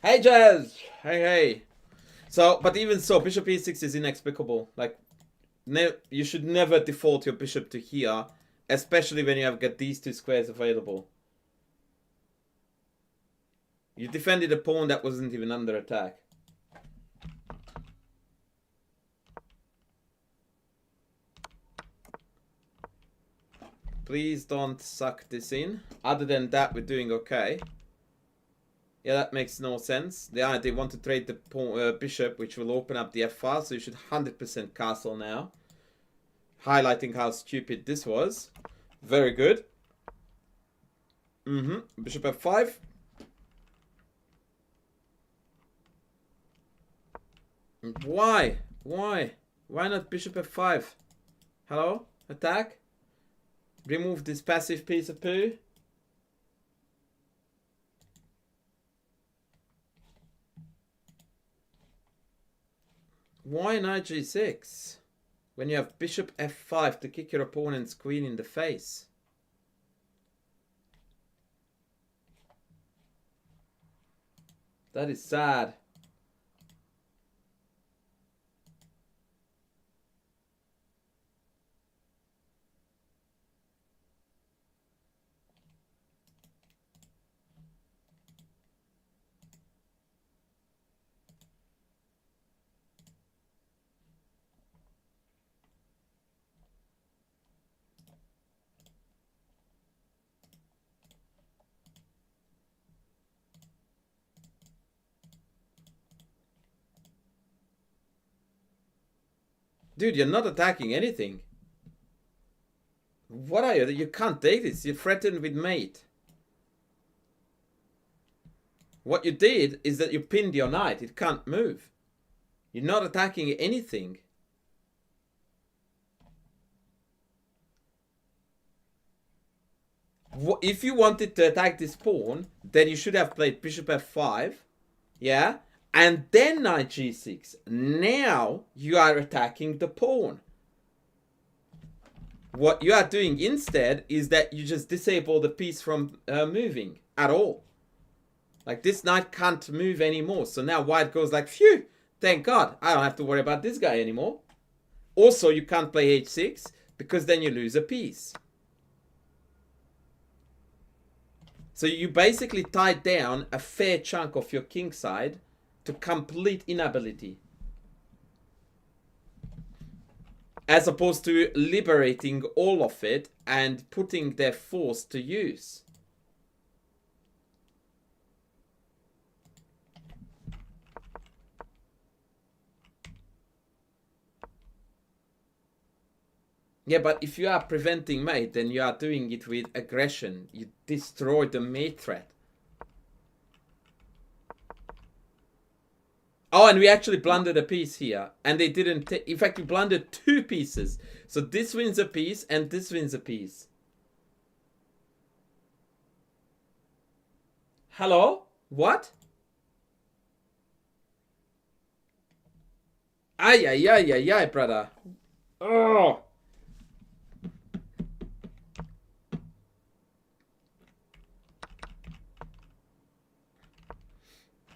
Hey, Jazz! Hey, hey. So, but even so, bishop e6 is inexplicable. Like, you should never default your bishop to here, especially when you have got these 2 squares available. You defended a pawn that wasn't even under attack. Please don't suck this in. Other than that, we're doing okay. Yeah, that makes no sense. They want to trade the pawn, bishop, which will open up the f-file, so you should 100% castle now. Highlighting how stupid this was. Very good. Bishop f5. Why? Why? Why not bishop f5? Hello? Attack? Remove this passive piece of poo. Why knight g6? When you have bishop f5 to kick your opponent's queen in the face. That is sad. Dude, you're not attacking anything. What are you? You can't take this. You're threatened with mate. What you did is that you pinned your knight. It can't move. You're not attacking anything. If you wanted to attack this pawn, then you should have played bishop f5. Yeah? And then knight g6. Now you are attacking the pawn. What you are doing instead is that you just disable the piece from moving at all. Like, this knight can't move anymore. So now white goes like, phew, thank God. I don't have to worry about this guy anymore. Also, you can't play h6 because then you lose a piece. So you basically tied down a fair chunk of your king side to complete inability. As opposed to liberating all of it and putting their force to use. Yeah, but if you are preventing mate, then you are doing it with aggression. You destroy the mate threat. Oh, and we actually blundered a piece here. And they didn't... In fact, we blundered 2 pieces. So this wins a piece and this wins a piece. Hello? What? Ay, ay, ay, ay, ay, brother. Oh!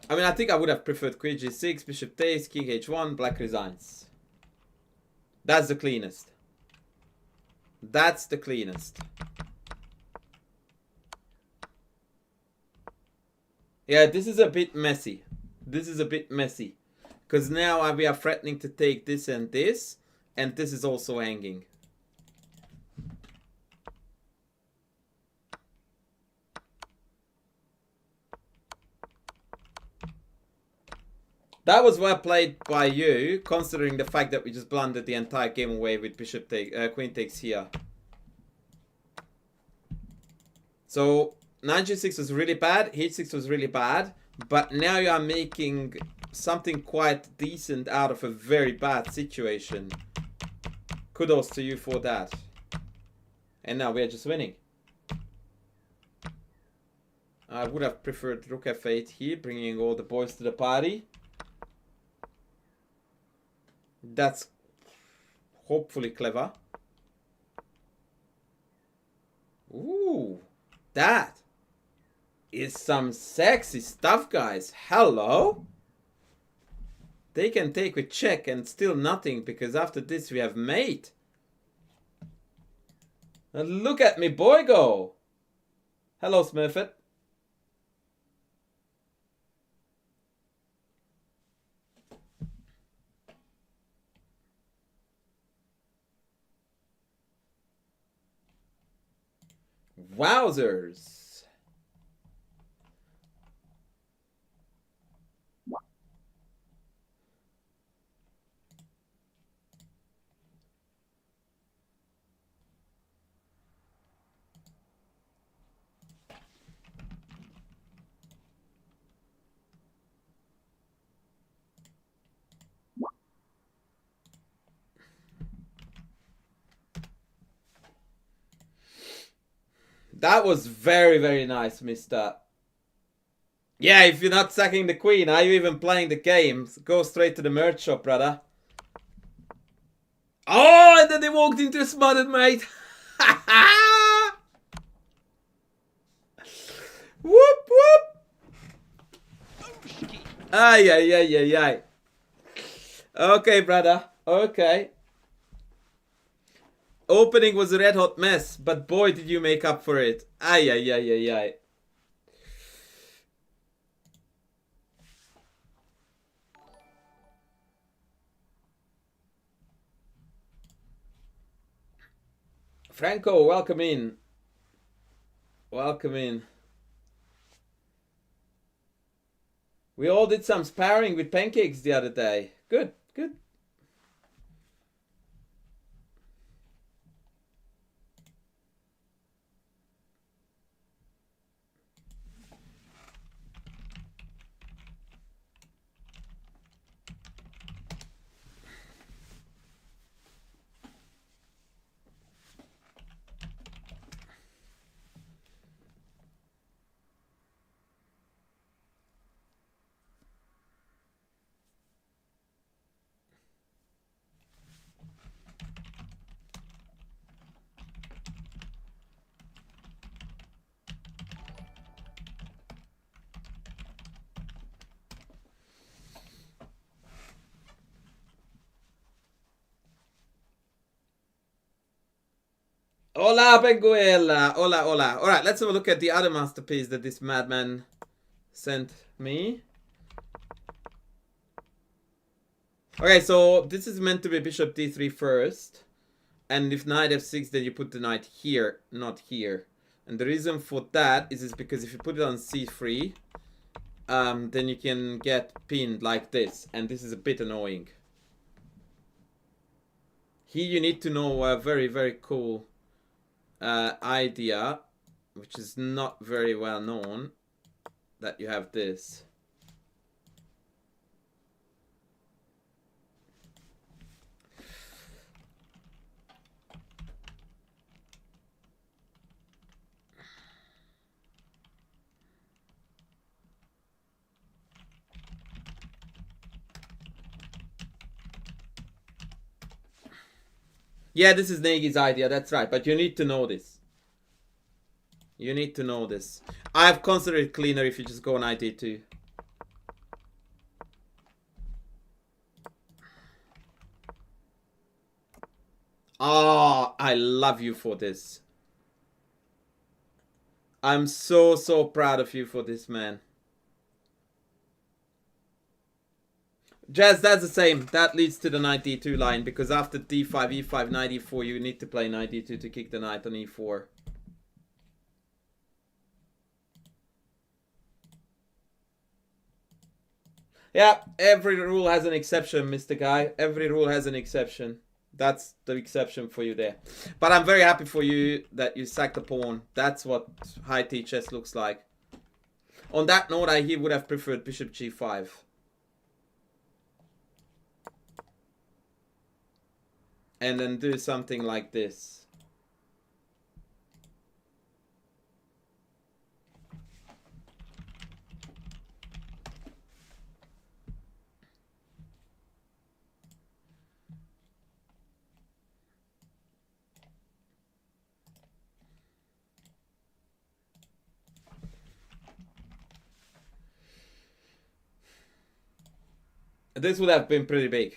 I mean, I think I would have preferred queen g6, bishop takes, king h1, black resigns. That's the cleanest. That's the cleanest. Yeah, this is a bit messy. This is a bit messy. Because now we are threatening to take this, and this is also hanging. That was well played by you, considering the fact that we just blundered the entire game away with queen takes here. So knight g6 was really bad, h6 was really bad, but now you are making something quite decent out of a very bad situation. Kudos to you for that. And now we are just winning. I would have preferred rook f8 here, bringing all the boys to the party. That's hopefully clever. Ooh, that is some sexy stuff, guys. Hello? They can take with check and still nothing, because after this we have mate. And look at me boy go. Hello, Smurfett. Wowzers. That was very, very nice, mister. Yeah, if you're not sacking the queen, are you even playing the game? Go straight to the merch shop, brother. Oh, and then they walked into a smothered mate. Whoop, whoop. Ay, ay, ay, ay, ay. Okay, brother. Okay. Opening was a red hot mess, but boy, did you make up for it. Ay, ay, ay, ay, ay. Franco, welcome in. Welcome in. We all did some sparring with pancakes the other day. Good, good. Hola, Benguela. Hola, hola. Alright, let's have a look at the other masterpiece that this madman sent me. Okay, so this is meant to be bishop d3 first. And if knight f6, then you put the knight here, not here. And the reason for that is because if you put it on c3, then you can get pinned like this. And this is a bit annoying. Here you need to know a very, very cool idea, which is not very well known, that you have this. Yeah, this is Nagi's idea, that's right, but you need to know this. You need to know this. I've considered it cleaner if you just go knight e2. Oh, I love you for this. I'm so, so proud of you for this, man. Jazz, that's the same. That leads to the knight d2 line, because after d5, e5, knight e4, you need to play knight d2 to kick the knight on e4. Yeah, every rule has an exception, Mr. Guy. Every rule has an exception. That's the exception for you there. But I'm very happy for you that you sacked the pawn. That's what high T chess looks like. On that note, he would have preferred bishop g5. And then do something like this. This would have been pretty big.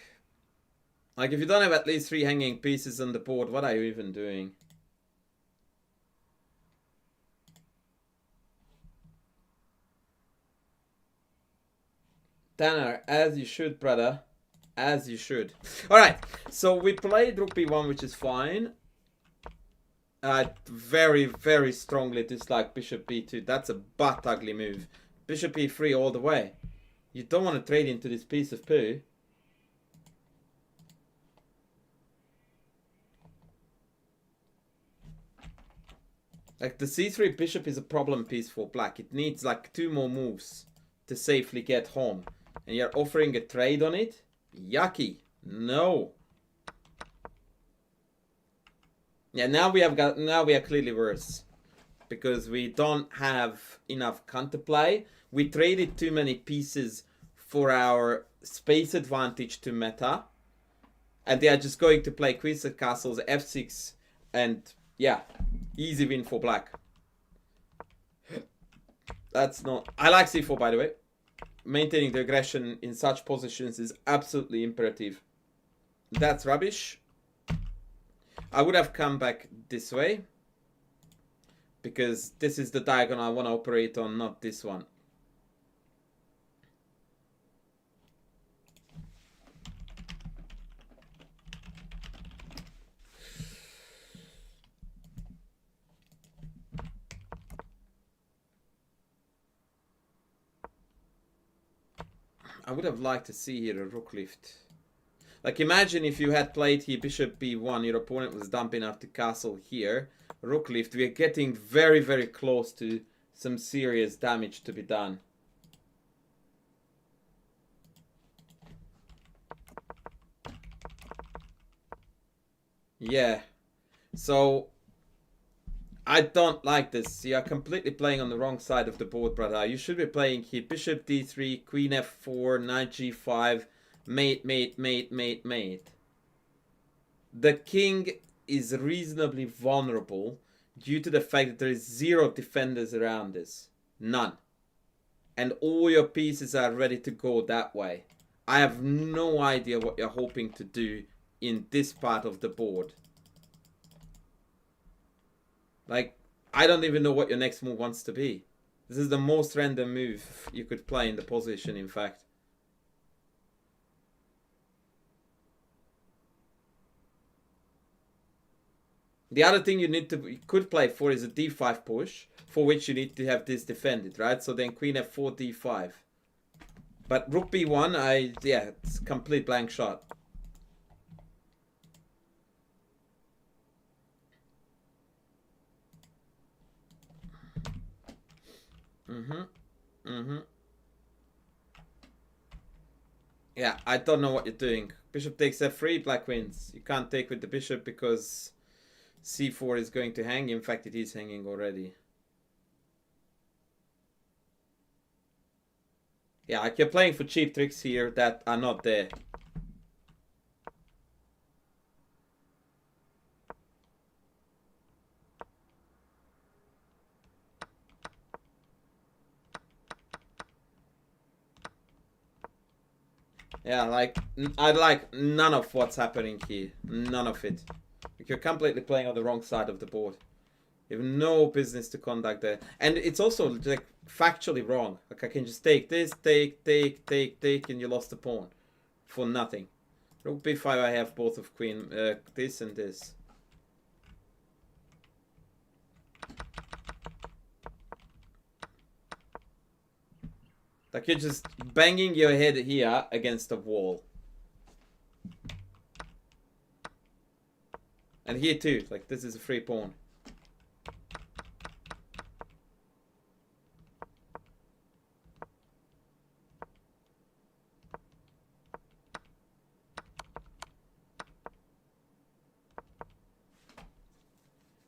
Like, if you don't have at least 3 hanging pieces on the board, what are you even doing? Tanner, as you should, brother. As you should. Alright, so we played rook b1, which is fine. I very, very strongly dislike bishop b2. That's a butt ugly move. Bishop e3 all the way. You don't want to trade into this piece of poo. Like, the c3 bishop is a problem piece for black. It needs like 2 more moves to safely get home. And you're offering a trade on it? Yucky. No. Yeah, now we are clearly worse. Because we don't have enough counterplay. We traded too many pieces for our space advantage to meta. And they are just going to play queens and castles, f6, and yeah, easy win for black. That's not... I like c4, by the way. Maintaining the aggression in such positions is absolutely imperative. That's rubbish. I would have come back this way. Because this is the diagonal I want to operate on, not this one. I would have liked to see here a rook lift. Like, imagine if you had played here bishop b1, your opponent was dumb enough to castle here. Rook lift, we are getting very, very close to some serious damage to be done. Yeah. So, I don't like this. You are completely playing on the wrong side of the board, brother. You should be playing here bishop d3, queen f4, knight g5, mate, mate, mate, mate, mate. The king is reasonably vulnerable due to the fact that there is 0 defenders around this. None. And all your pieces are ready to go that way. I have no idea what you're hoping to do in this part of the board. Like, I don't even know what your next move wants to be. This is the most random move you could play in the position, in fact. The other thing you could play for is a d5 push, for which you need to have this defended, right? So then queen f4, d5. But rook b1, yeah, it's a complete blank shot. Yeah, I don't know what you're doing. Bishop takes f3, black wins. You can't take with the bishop because c4 is going to hang. In fact, it is hanging already. Yeah, like, you're playing for cheap tricks here that are not there. Yeah, like, I like none of what's happening here. None of it. Like, you're completely playing on the wrong side of the board. You have no business to conduct there. And it's also, like, factually wrong. Like, I can just take this, take, and you lost the pawn. For nothing. Rook b5, I have both of queen, this and this. Like you're just banging your head here against the wall. And here too, like this is a free pawn.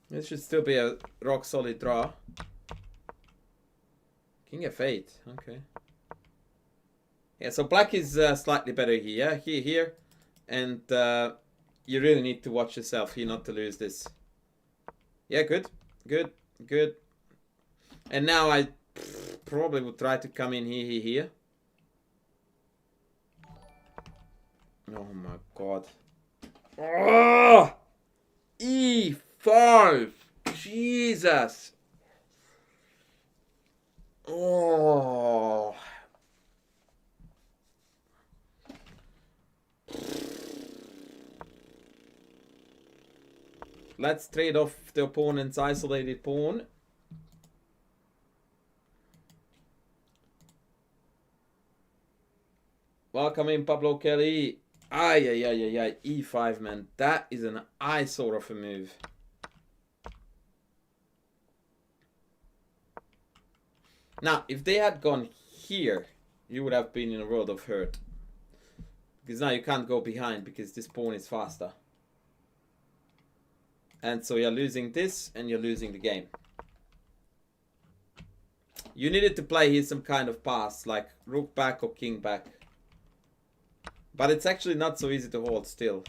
This should still be a rock solid draw. King F8, okay. Yeah, so black is slightly better here, here. And you really need to watch yourself here not to lose this. Yeah, good. And now I probably would try to come in here. Oh my god. Oh! E5! Jesus! Oh! Let's trade off the opponent's isolated pawn. Welcome in, Pablo Kelly. Ay, E5, man. That is an eyesore of a move. Now, if they had gone here, you would have been in a world of hurt. Because now you can't go behind because this pawn is faster. And so you're losing this and you're losing the game. You needed to play here some kind of pass, like rook back or king back. But it's actually not so easy to hold still.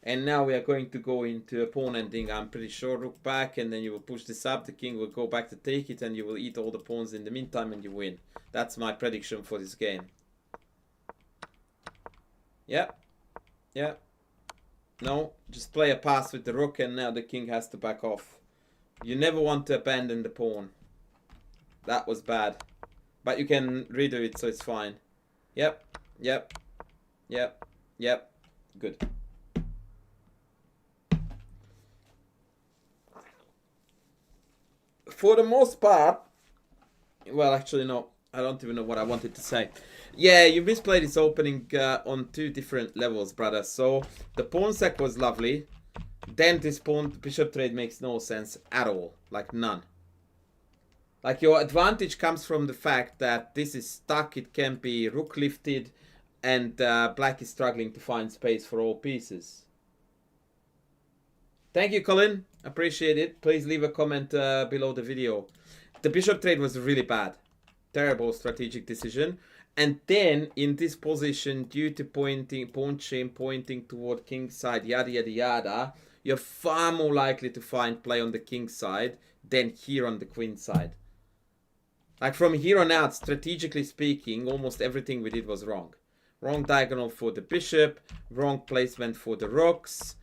And now we are going to go into a pawn ending, I'm pretty sure. Rook back, and then you will push this up. The king will go back to take it, and you will eat all the pawns in the meantime, and you win. That's my prediction for this game. Yep. Yeah. No, just play a pass with the rook, and now the king has to back off. You never want to abandon the pawn. That was bad. But you can redo it, so it's fine. Yep. Good. For the most part, well, actually, no. I don't even know what I wanted to say. Yeah, you misplayed this opening on 2 different levels, brother. So, the pawn sack was lovely. Then this pawn bishop trade makes no sense at all. Like, none. Like, your advantage comes from the fact that this is stuck. It can be rook lifted. And black is struggling to find space for all pieces. Thank you, Colin. Appreciate it. Please leave a comment below the video. The bishop trade was really bad. Terrible strategic decision. And then in this position, due to pawn chain pointing toward king side, yada yada yada, you're far more likely to find play on the king side than here on the queen side. Like from here on out, strategically speaking, almost everything we did was wrong. Wrong diagonal for the bishop, wrong placement for the rooks,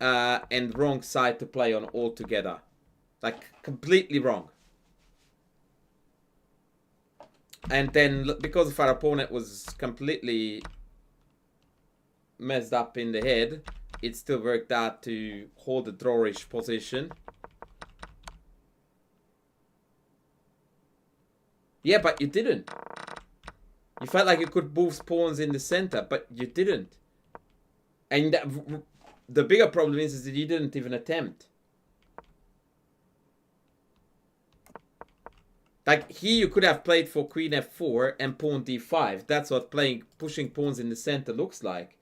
and wrong side to play on altogether. Like, completely wrong. And then, because of our opponent was completely messed up in the head, it still worked out to hold a drawish position. Yeah, but you didn't. You felt like you could move pawns in the center, but you didn't. And that, the bigger problem is that you didn't even attempt. Like here you could have played for queen f4 and pawn d5. That's what pushing pawns in the center looks like.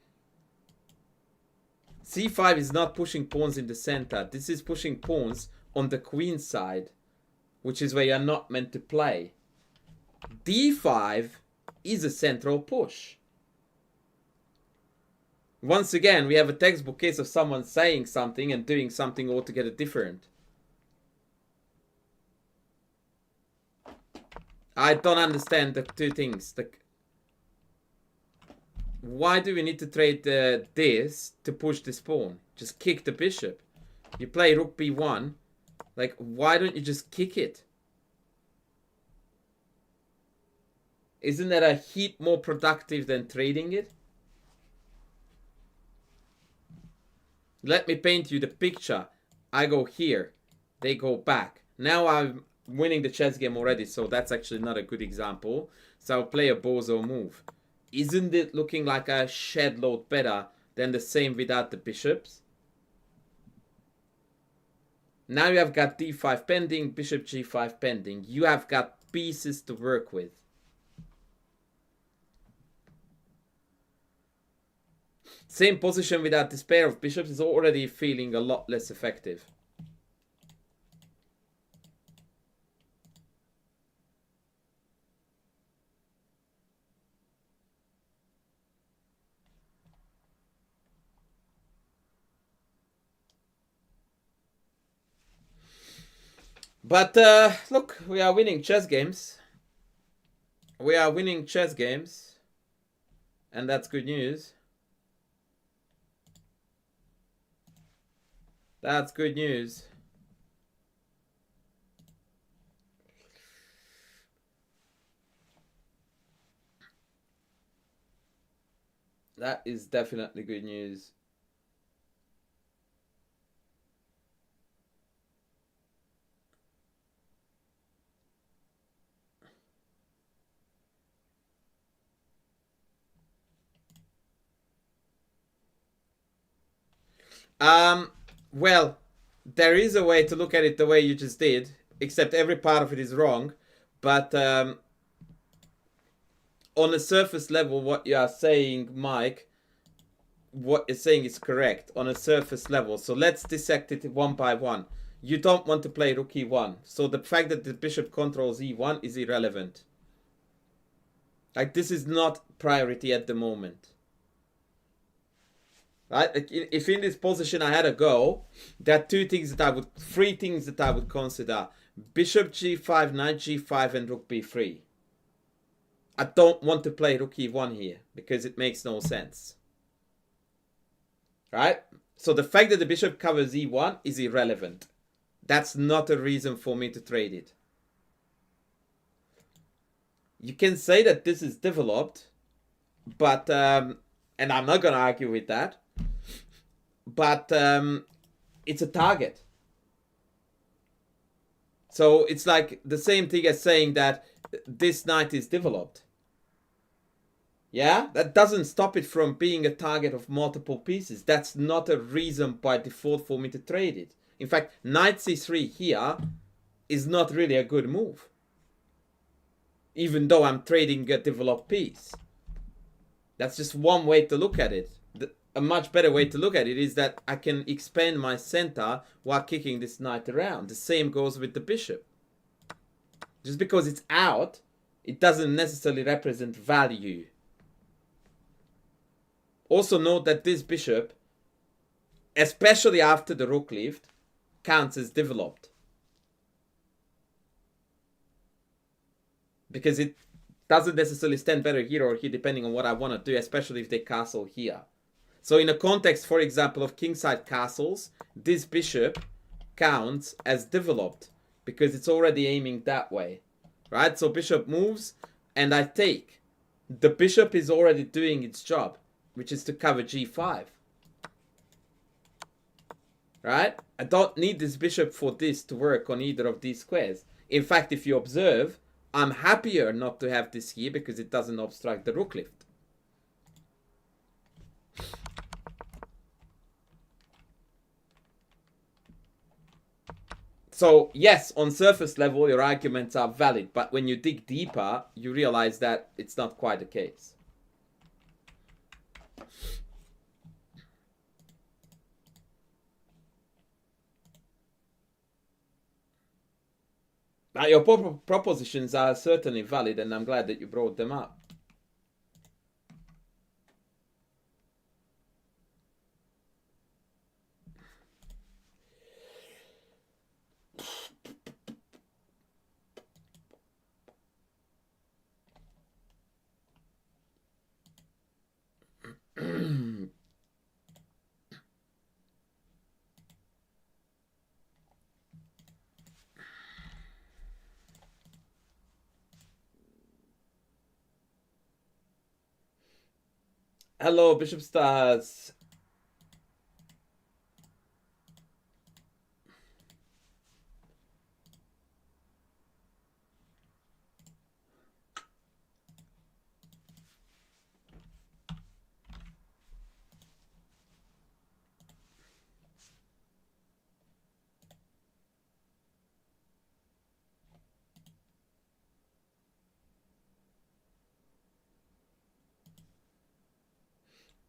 c5 is not pushing pawns in the center. This is pushing pawns on the queen side, which is where you're not meant to play. d5 is a central push. Once again, we have a textbook case of someone saying something and doing something altogether different. I don't understand the 2 things. Why do we need to trade this to push this pawn? Just kick the bishop. You play rook b1. Like, why don't you just kick it? Isn't that a heap more productive than trading it? Let me paint you the picture. I go here. They go back. Now winning the chess game already, so that's actually not a good example. So I'll play a bozo move. Isn't it looking like a shed load better than the same without the bishops? Now you have got d5 pending, bishop g5 pending. You have got pieces to work with. Same position without this pair of bishops is already feeling a lot less effective. But look, we are winning chess games. We are winning chess games. And that's good news. That's good news. That is definitely good news. Well, there is a way to look at it the way you just did, except every part of it is wrong. But on a surface level, what you are saying, Mike, what you're saying is correct on a surface level. So let's dissect it one by one. You don't want to play rook e1. So the fact that the bishop controls e1 is irrelevant. Like, this is not priority at the moment. Right? Like, if in this position I had a go, there are three things that I would consider. Bishop g5, knight g5, and rook b3. I don't want to play rook e1 here because it makes no sense. Right? So the fact that the bishop covers e1 is irrelevant. That's not a reason for me to trade it. You can say that this is developed, but and I'm not gonna argue with that, but it's a target. So it's like the same thing as saying that this knight is developed. Yeah, that doesn't stop it from being a target of multiple pieces. That's not a reason by default for me to trade it. In fact, knight c3 here is not really a good move, even though I'm trading a developed piece. That's just one way to look at it. A much better way to look at it is that I can expand my center while kicking this knight around. The same goes with the bishop. Just because it's out, it doesn't necessarily represent value. Also note that this bishop, especially after the rook lift, counts as developed. Because it doesn't necessarily stand better here or here depending on what I want to do, especially if they castle here. So in a context, for example, of kingside castles, this bishop counts as developed because it's already aiming that way. Right? So bishop moves and I take. The bishop is already doing its job, which is to cover g5. Right? I don't need this bishop for this to work on either of these squares. In fact, if you observe, I'm happier not to have this here because it doesn't obstruct the rook lift. So, yes, on surface level, your arguments are valid. But when you dig deeper, you realize that it's not quite the case. Now, your propositions are certainly valid, and I'm glad that you brought them up. Hello, Bishop Stars.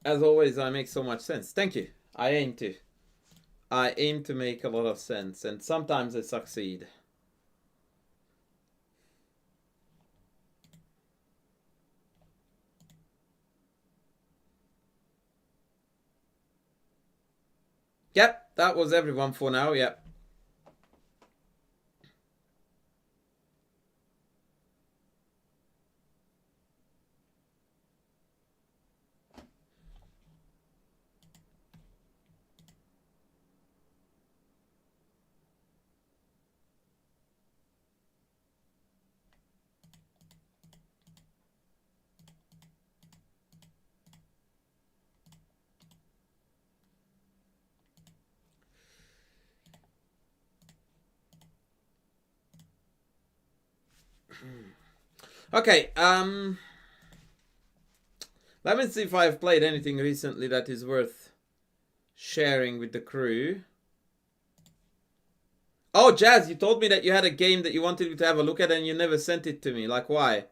As always, I make so much sense. Thank you. I aim to. I aim to make a lot of sense, and sometimes I succeed. Yep, that was everyone for now, yep. Okay, let me see if I've played anything recently that is worth sharing with the crew. Oh, Jazz, you told me that you had a game that you wanted me to have a look at and you never sent it to me. Like, why?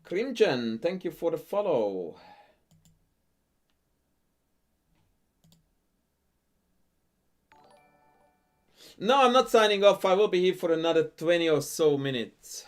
Crimson, thank you for the follow. No, I'm not signing off. I will be here for another 20 or so minutes.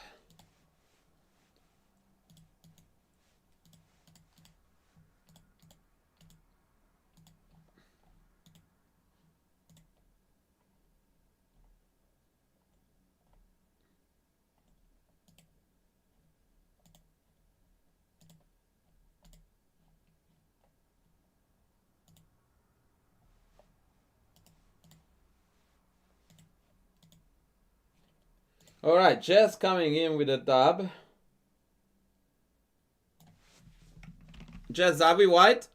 Alright, Jess coming in with a dub. Jess, are we white?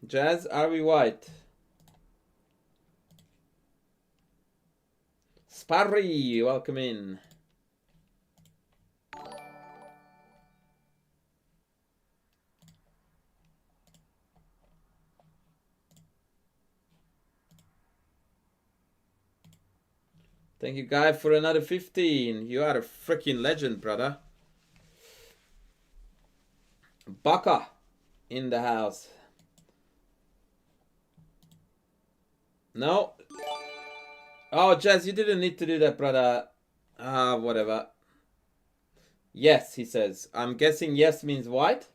Jazz, are we white? Sparry, welcome in. Thank you, Guy, for another 15. You are a freaking legend, brother. Baka in the house. No. Oh, Jazz, you didn't need to do that, brother. Whatever. Yes, he says. I'm guessing yes means white.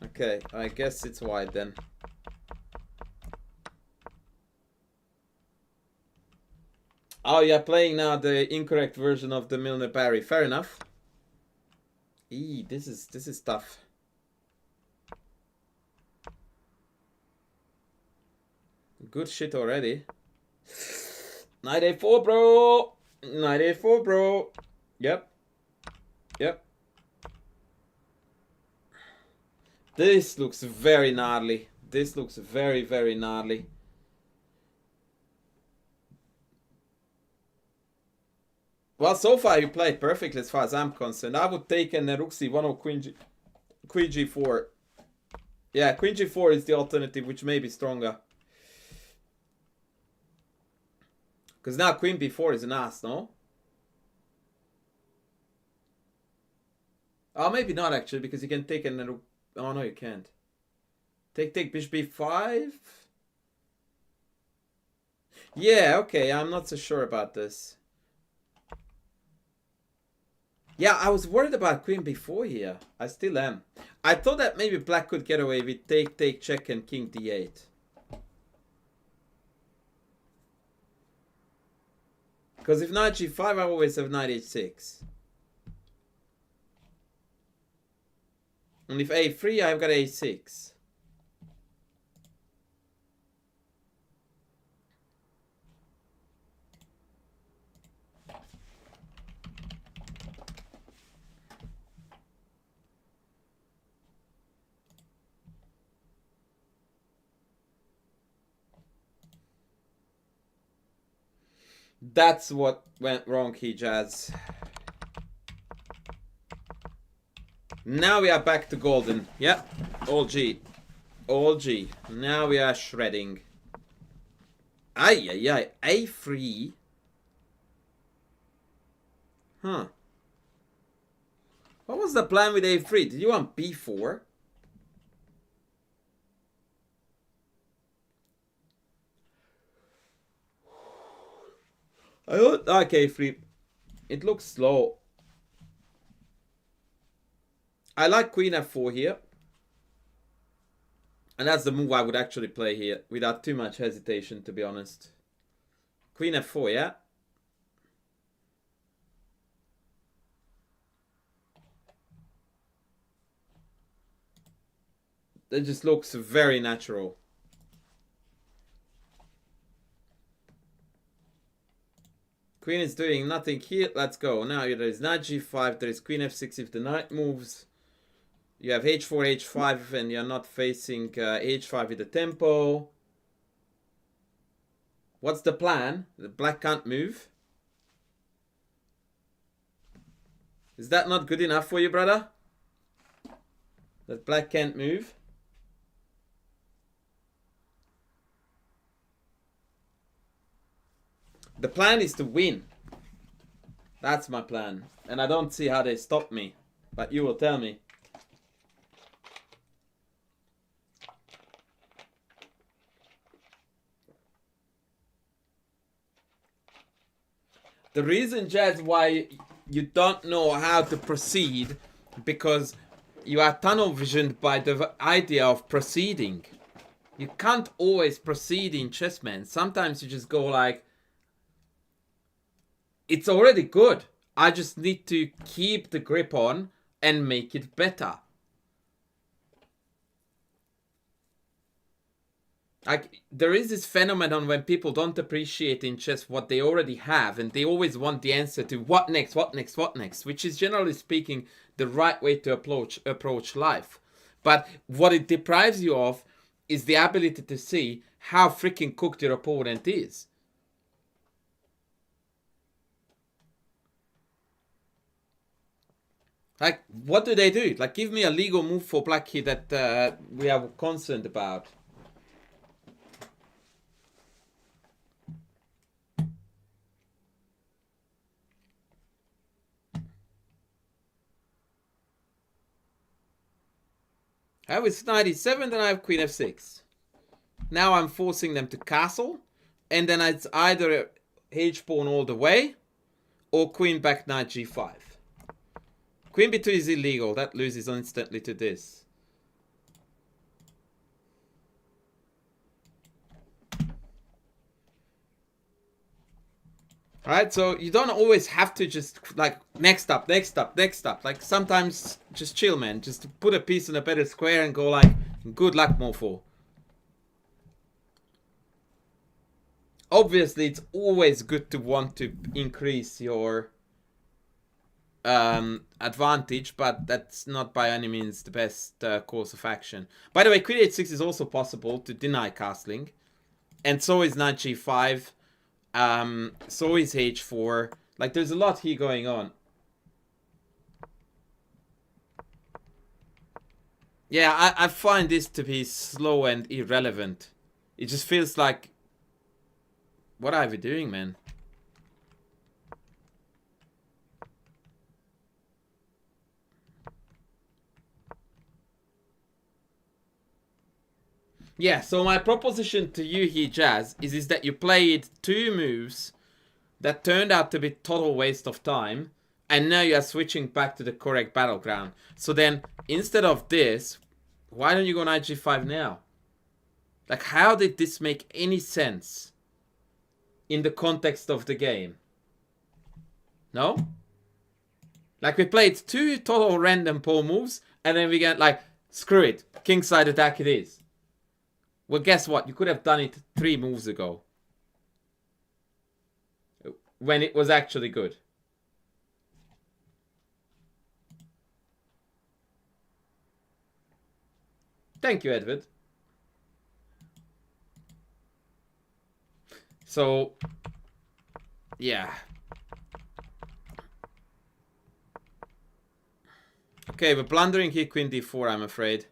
Okay, I guess it's white then. Oh, you're playing now the incorrect version of the Milner Parry. Fair enough. This is tough. Good shit already. Knight A4, bro. Knight A4, bro. Yep. Yep. This looks very gnarly. This looks very, very gnarly. Well, so far you played perfectly as far as I'm concerned. I would take an Rook C1 or Queen G4. Yeah, Queen G4 is the alternative, which may be stronger. Because now Queen B4 is an ass, no? Oh, maybe not actually, because you can take an Rook. Oh, no, you can't. Take Bishop B5? Yeah, okay, I'm not so sure about this. Yeah, I was worried about Queen B4 here. I still am. I thought that maybe Black could get away with take, check, and King D8. Because if Knight G5, I always have Knight H6. And if A3, I've got A6. That's what went wrong, Jazz. Now we are back to golden. Yep. All G. All G. Now we are shredding. Ay, ay, ay. A3. Huh. What was the plan with A3? Did you want B4? I don't like A3. It looks slow. I like Queen F4 here. And that's the move I would actually play here without too much hesitation, to be honest. Queen F4, yeah? That just looks very natural. Queen is doing nothing here. Let's go. Now there is knight g5. There is queen f6 if the knight moves. You have h4, h5, and you're not facing h5 with the tempo. What's the plan? The black can't move. Is that not good enough for you, brother? That black can't move? The plan is to win. That's my plan. And I don't see how they stop me. But you will tell me. The reason, Jazz, why you don't know how to proceed, because you are tunnel visioned by the idea of proceeding. You can't always proceed in chess, man. Sometimes you just go like, it's already good. I just need to keep the grip on and make it better. Like, there is this phenomenon when people don't appreciate in chess what they already have, and they always want the answer to what next, what next, what next, which is generally speaking the right way to approach life. But what it deprives you of is the ability to see how freaking cooked your opponent is. Like, what do they do? Like, give me a legal move for black here that we are concerned about. I have with knight e7, then I have queen f6. Now I'm forcing them to castle, and then it's either h-pawn all the way, or queen back knight g5. Queen b2 is illegal, that loses instantly to this. Alright, so you don't always have to just like next up, next up, next up. Like sometimes just chill, man. Just put a piece in a better square and go like, good luck, mofo. Obviously, it's always good to want to increase your advantage, but that's not by any means the best course of action. By the way, queen h6 is also possible to deny castling, and so is knight g5. So is h4. Like, there's a lot here going on. Yeah, I find this to be slow and irrelevant. It just feels like, what are we doing, man? Yeah, so my proposition to you here, Jazz, is that you played two moves that turned out to be total waste of time, and now you are switching back to the correct battleground. So then, instead of this, why don't you go knight g5 now? Like, how did this make any sense in the context of the game? No? Like, we played two total random pawn moves, and then we get like, screw it, kingside attack it is. Well, guess what? You could have done it 3 moves ago. When it was actually good. Thank you, Edward. So, Yeah. Okay, we're blundering here queen d4, I'm afraid.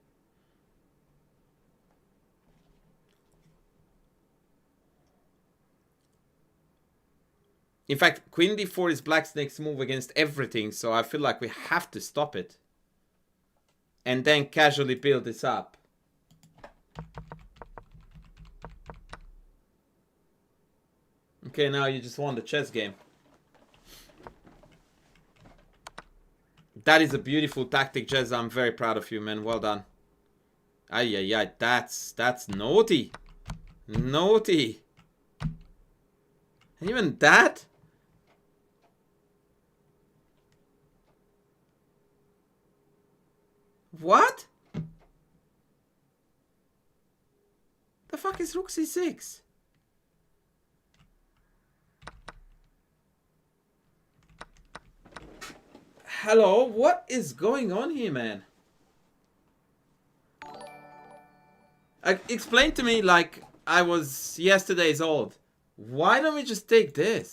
In fact, queen d4 is black's next move against everything, so I feel like we have to stop it. And then casually build this up. Okay, now you just won the chess game. That is a beautiful tactic, Jez. I'm very proud of you, man. Well done. Ay, ay, ay. That's naughty. Naughty. And even that? What? The fuck is rook c6? Hello? What is going on here, man? Explain to me like I was yesterday's old. Why don't we just take this?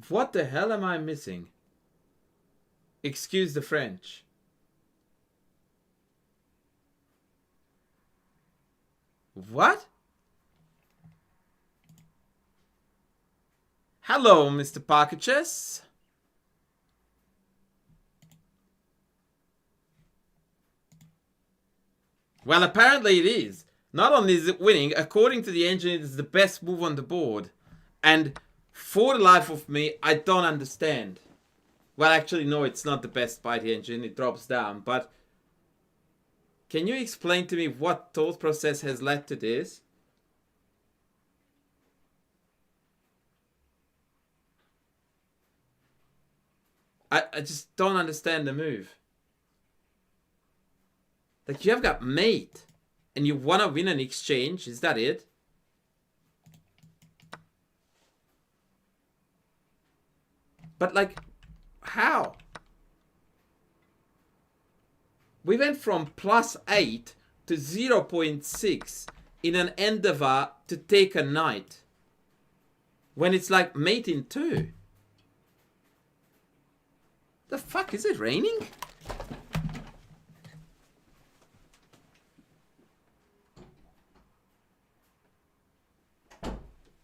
What the hell am I missing? Excuse the French. What? Hello, Mr. Pocket Chess. Well, apparently it is. Not only is it winning, according to the engine, it is the best move on the board. And for the life of me, I don't understand. Well, actually, no, it's not the best by the engine. It drops down. But can you explain to me what thought process has led to this? I just don't understand the move. Like, you have got mate. And you want to win an exchange. Is that it? But, like, how? We went from +8 to 0.6 in an endeavor to take a knight. When it's like mate in 2. The fuck? Is it raining?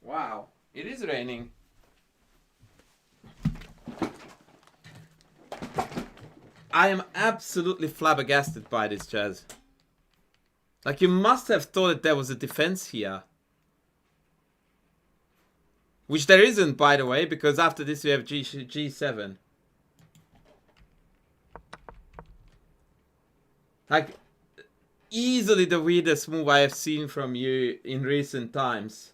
Wow, it is raining. I am absolutely flabbergasted by this, Jazz. Like, you must have thought that there was a defense here. Which there isn't, by the way, because after this we have G7. Like, easily the weirdest move I have seen from you in recent times.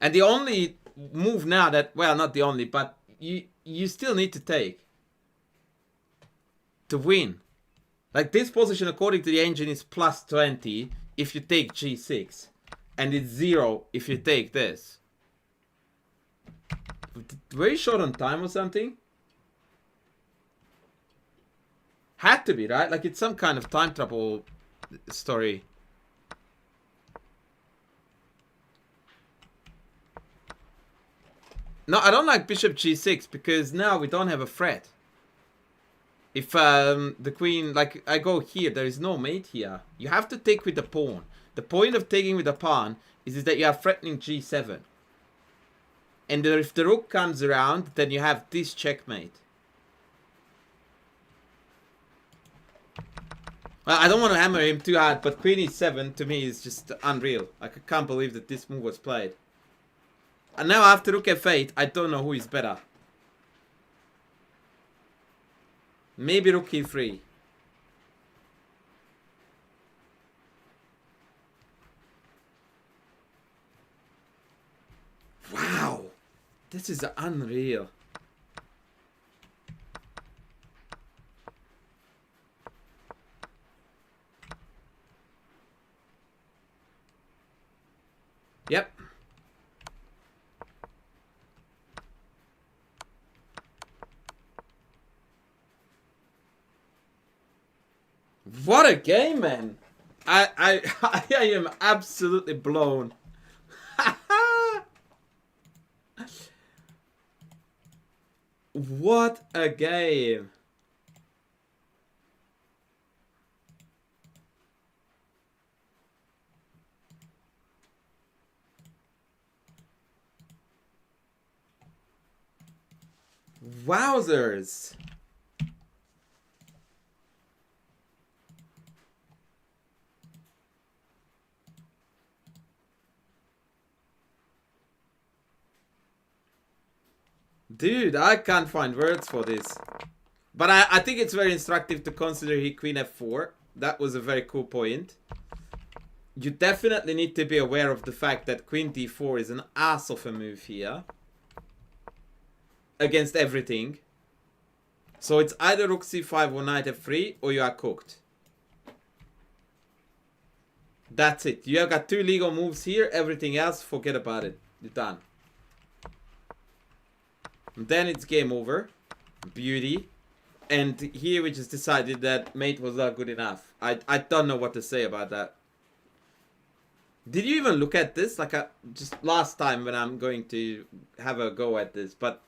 And the only move now that, well, not the only, but you still need to take to win. Like, this position, according to the engine, is +20 if you take G6. And it's 0 if you take this. Very short on time or something? Had to be, right? Like, it's some kind of time trouble story. No, I don't like bishop g6 because now we don't have a threat. If the queen, like, I go here, there is no mate here. You have to take with the pawn. The point of taking with the pawn is that you are threatening g7. And if the rook comes around, then you have this checkmate. Well, I don't want to hammer him too hard, but queen e7 to me is just unreal. Like, I can't believe that this move was played. And now after rook f8, I don't know who is better. Maybe rook e3. Wow. This is unreal. Yep. What a game, man! I I am absolutely blown. What a game! Wowzers! Dude, I can't find words for this. But I think it's very instructive to consider he queen f4. That was a very cool point. You definitely need to be aware of the fact that queen d4 is an ass of a move here. Against everything. So it's either rook c5 or knight f3 or you are cooked. That's it. You have got two legal moves here. Everything else, forget about it. You're done. And then it's game over. Beauty. And here we just decided that mate was not good enough. I don't know what to say about that. Did you even look at this? Like just last time when I'm going to have a go at this. But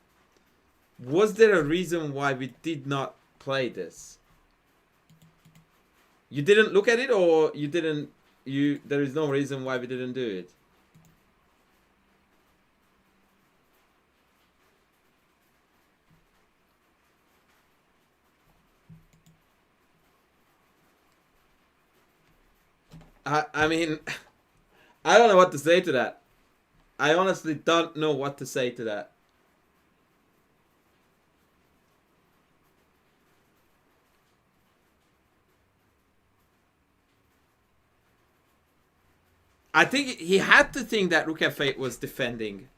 was there a reason why we did not play this? You didn't look at it, or you didn't... there is no reason why we didn't do it. I mean, I don't know what to say to that. I honestly don't know what to say to that. I think he had to think that rook f8 was defending.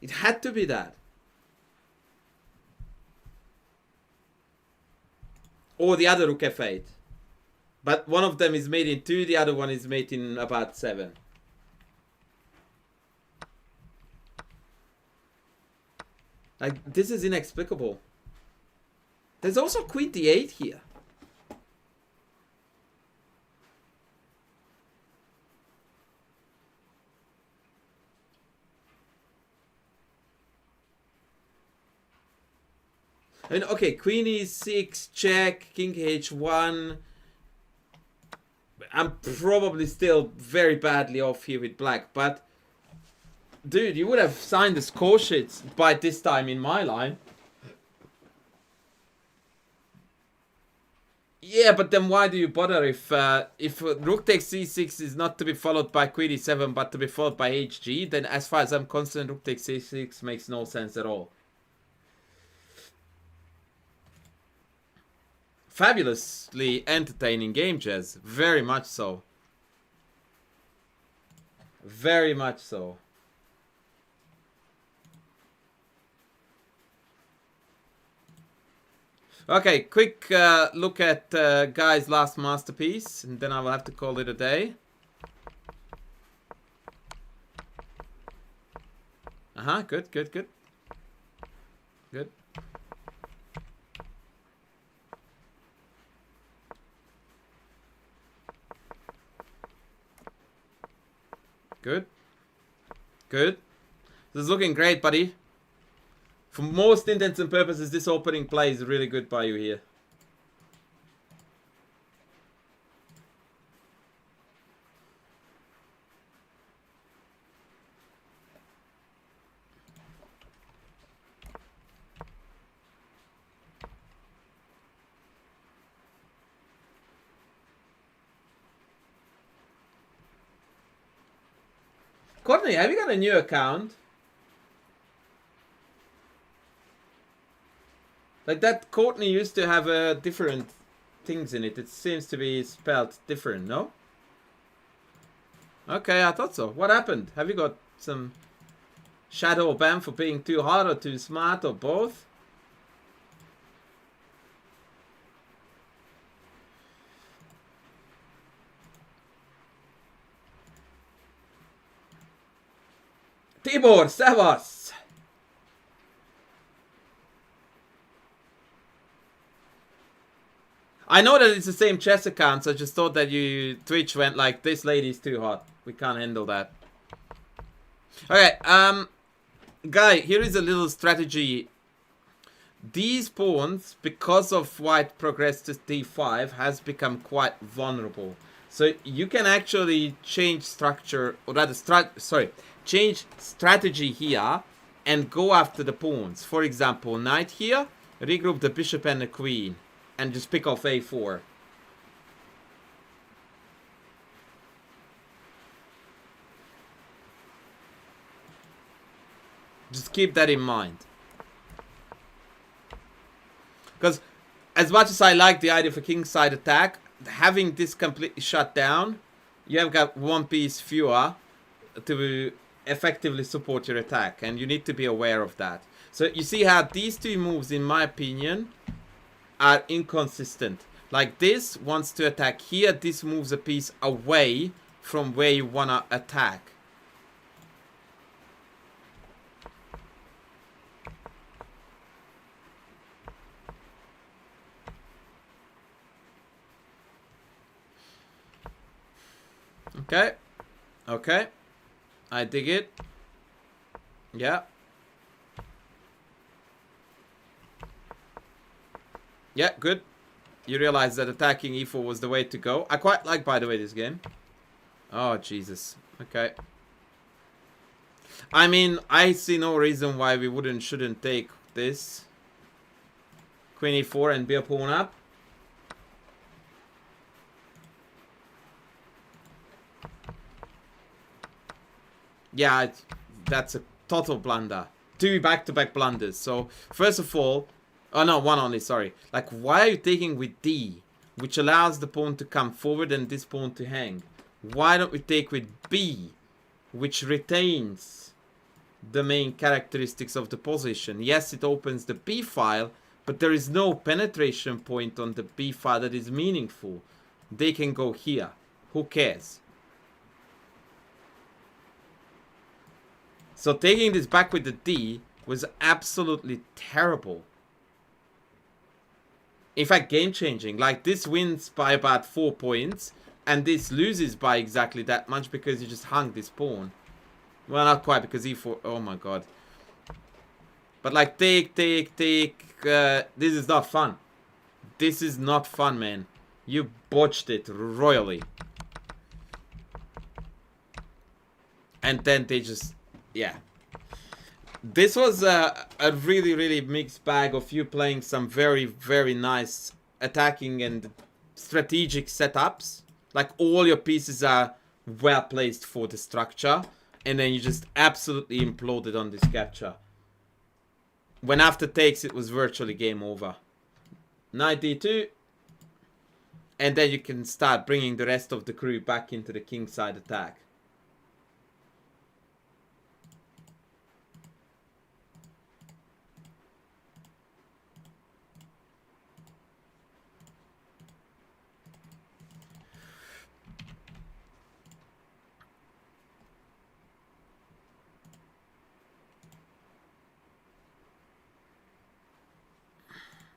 It had to be that. Or the other rook f8. But one of them is made in 2, the other one is made in about 7. Like, this is inexplicable. There's also queen d8 here. I mean, okay, queen e6, check, king h1. I'm probably still very badly off here with black, but dude, you would have signed the score sheets by this time in my line. Yeah, but then why do you bother if rook takes c6 is not to be followed by queen e7 but to be followed by hg, then as far as I'm concerned, rook takes c6 makes no sense at all. Fabulously entertaining game, Jez. Very much so. Very much so. Okay, quick look at Guy's last masterpiece, and then I will have to call it a day. Good, good, good. Good. Good. Good. This is looking great, buddy. For most intents and purposes, this opening play is really good by you here. Courtney, have you got a new account? Like that Courtney used to have different things in it. It seems to be spelled different, no? Okay, I thought so. What happened? Have you got some shadow ban for being too hard or too smart or both? Tibor, servus! I know that it's the same chess account, so I just thought that you Twitch went like, this lady's too hot. We can't handle that. Okay, Guy, here is a little strategy. These pawns, because of white progress to d5, has become quite vulnerable. So you can actually change structure, or rather, change strategy here and go after the pawns. For example, knight here, regroup the bishop and the queen, and just pick off a4. Just keep that in mind. Because as much as I like the idea of a kingside attack, having this completely shut down, you have got one piece fewer to effectively support your attack. And you need to be aware of that. So you see how these two moves, in my opinion, are inconsistent. Like this wants to attack here. This moves a piece away from where you want to attack. Okay. Okay. I dig it. Yeah. Yeah, good. You realize that attacking e4 was the way to go. I quite like, by the way, this game. Oh, Jesus. Okay. I mean, I see no reason why we shouldn't take this. Queen e4 and be a pawn up. Yeah, that's a total blunder. 2 back-to-back blunders. So, first of all... Oh, no, one only, sorry. Like, why are you taking with D? Which allows the pawn to come forward and this pawn to hang. Why don't we take with B? Which retains the main characteristics of the position. Yes, it opens the B file, but there is no penetration point on the B file that is meaningful. They can go here. Who cares? So taking this back with the D was absolutely terrible. In fact, game-changing. Like, this wins by about 4 points, and this loses by exactly that much because you just hung this pawn. Well, not quite, because e4... Oh, my God. But, like, take... this is not fun. This is not fun, man. You botched it royally. And then they just... Yeah. This was a really, really mixed bag of you playing some very, very nice attacking and strategic setups. Like, all your pieces are well placed for the structure. And then you just absolutely imploded on this capture. When after takes, it was virtually game over. Knight d2. And then you can start bringing the rest of the crew back into the kingside attack.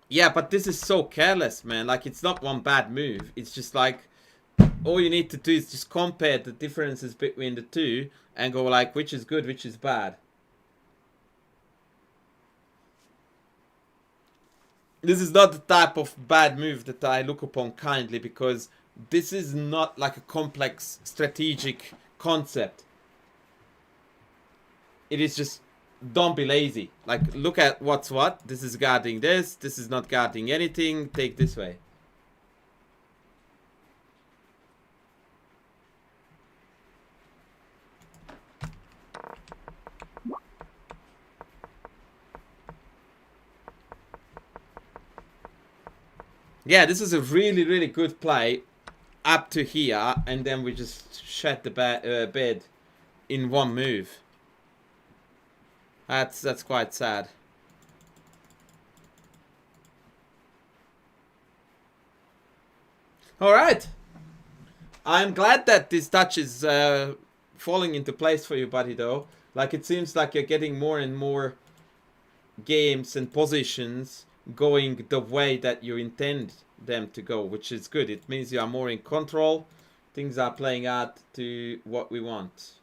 Yeah, but this is so careless, man. Like, it's not one bad move. It's just like, all you need to do is just compare the differences between the two and go like, which is good, which is bad. This is not the type of bad move that I look upon kindly, because this is not like a complex strategic concept. It is just, don't be lazy. Like, look at what's what. This is guarding this. This is not guarding anything. Take this way. Yeah, this is a really, really good play up to here. And then we just shat the bed in one move. That's quite sad. Alright. I'm glad that this touch is falling into place for you, buddy, though. Like, it seems like you're getting more and more games and positions going the way that you intend them to go, which is good. It means you are more in control. Things are playing out to what we want.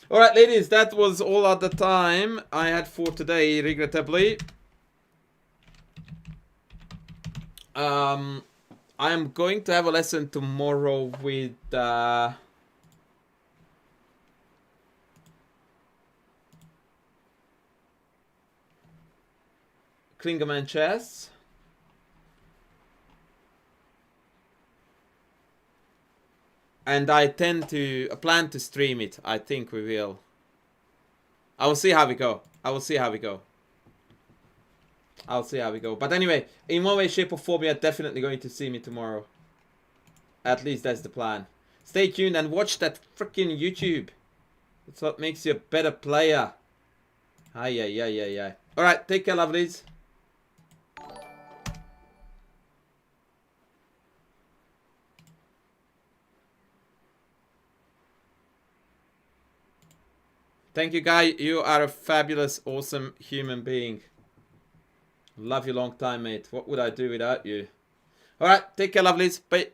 All right, ladies, that was all at the time I had for today, regrettably. I am going to have a lesson tomorrow with Klingerman Chess. And I plan to stream it. I think we will. I will see how we go. I'll see how we go. But anyway, in one way, shape or form, you're definitely going to see me tomorrow. At least that's the plan. Stay tuned and watch that freaking YouTube. It's what makes you a better player. Aye. Alright, take care, lovelies. Thank you, Guy. You are a fabulous, awesome human being. Love you long time, mate. What would I do without you? Alright, take care, lovelies. Bye.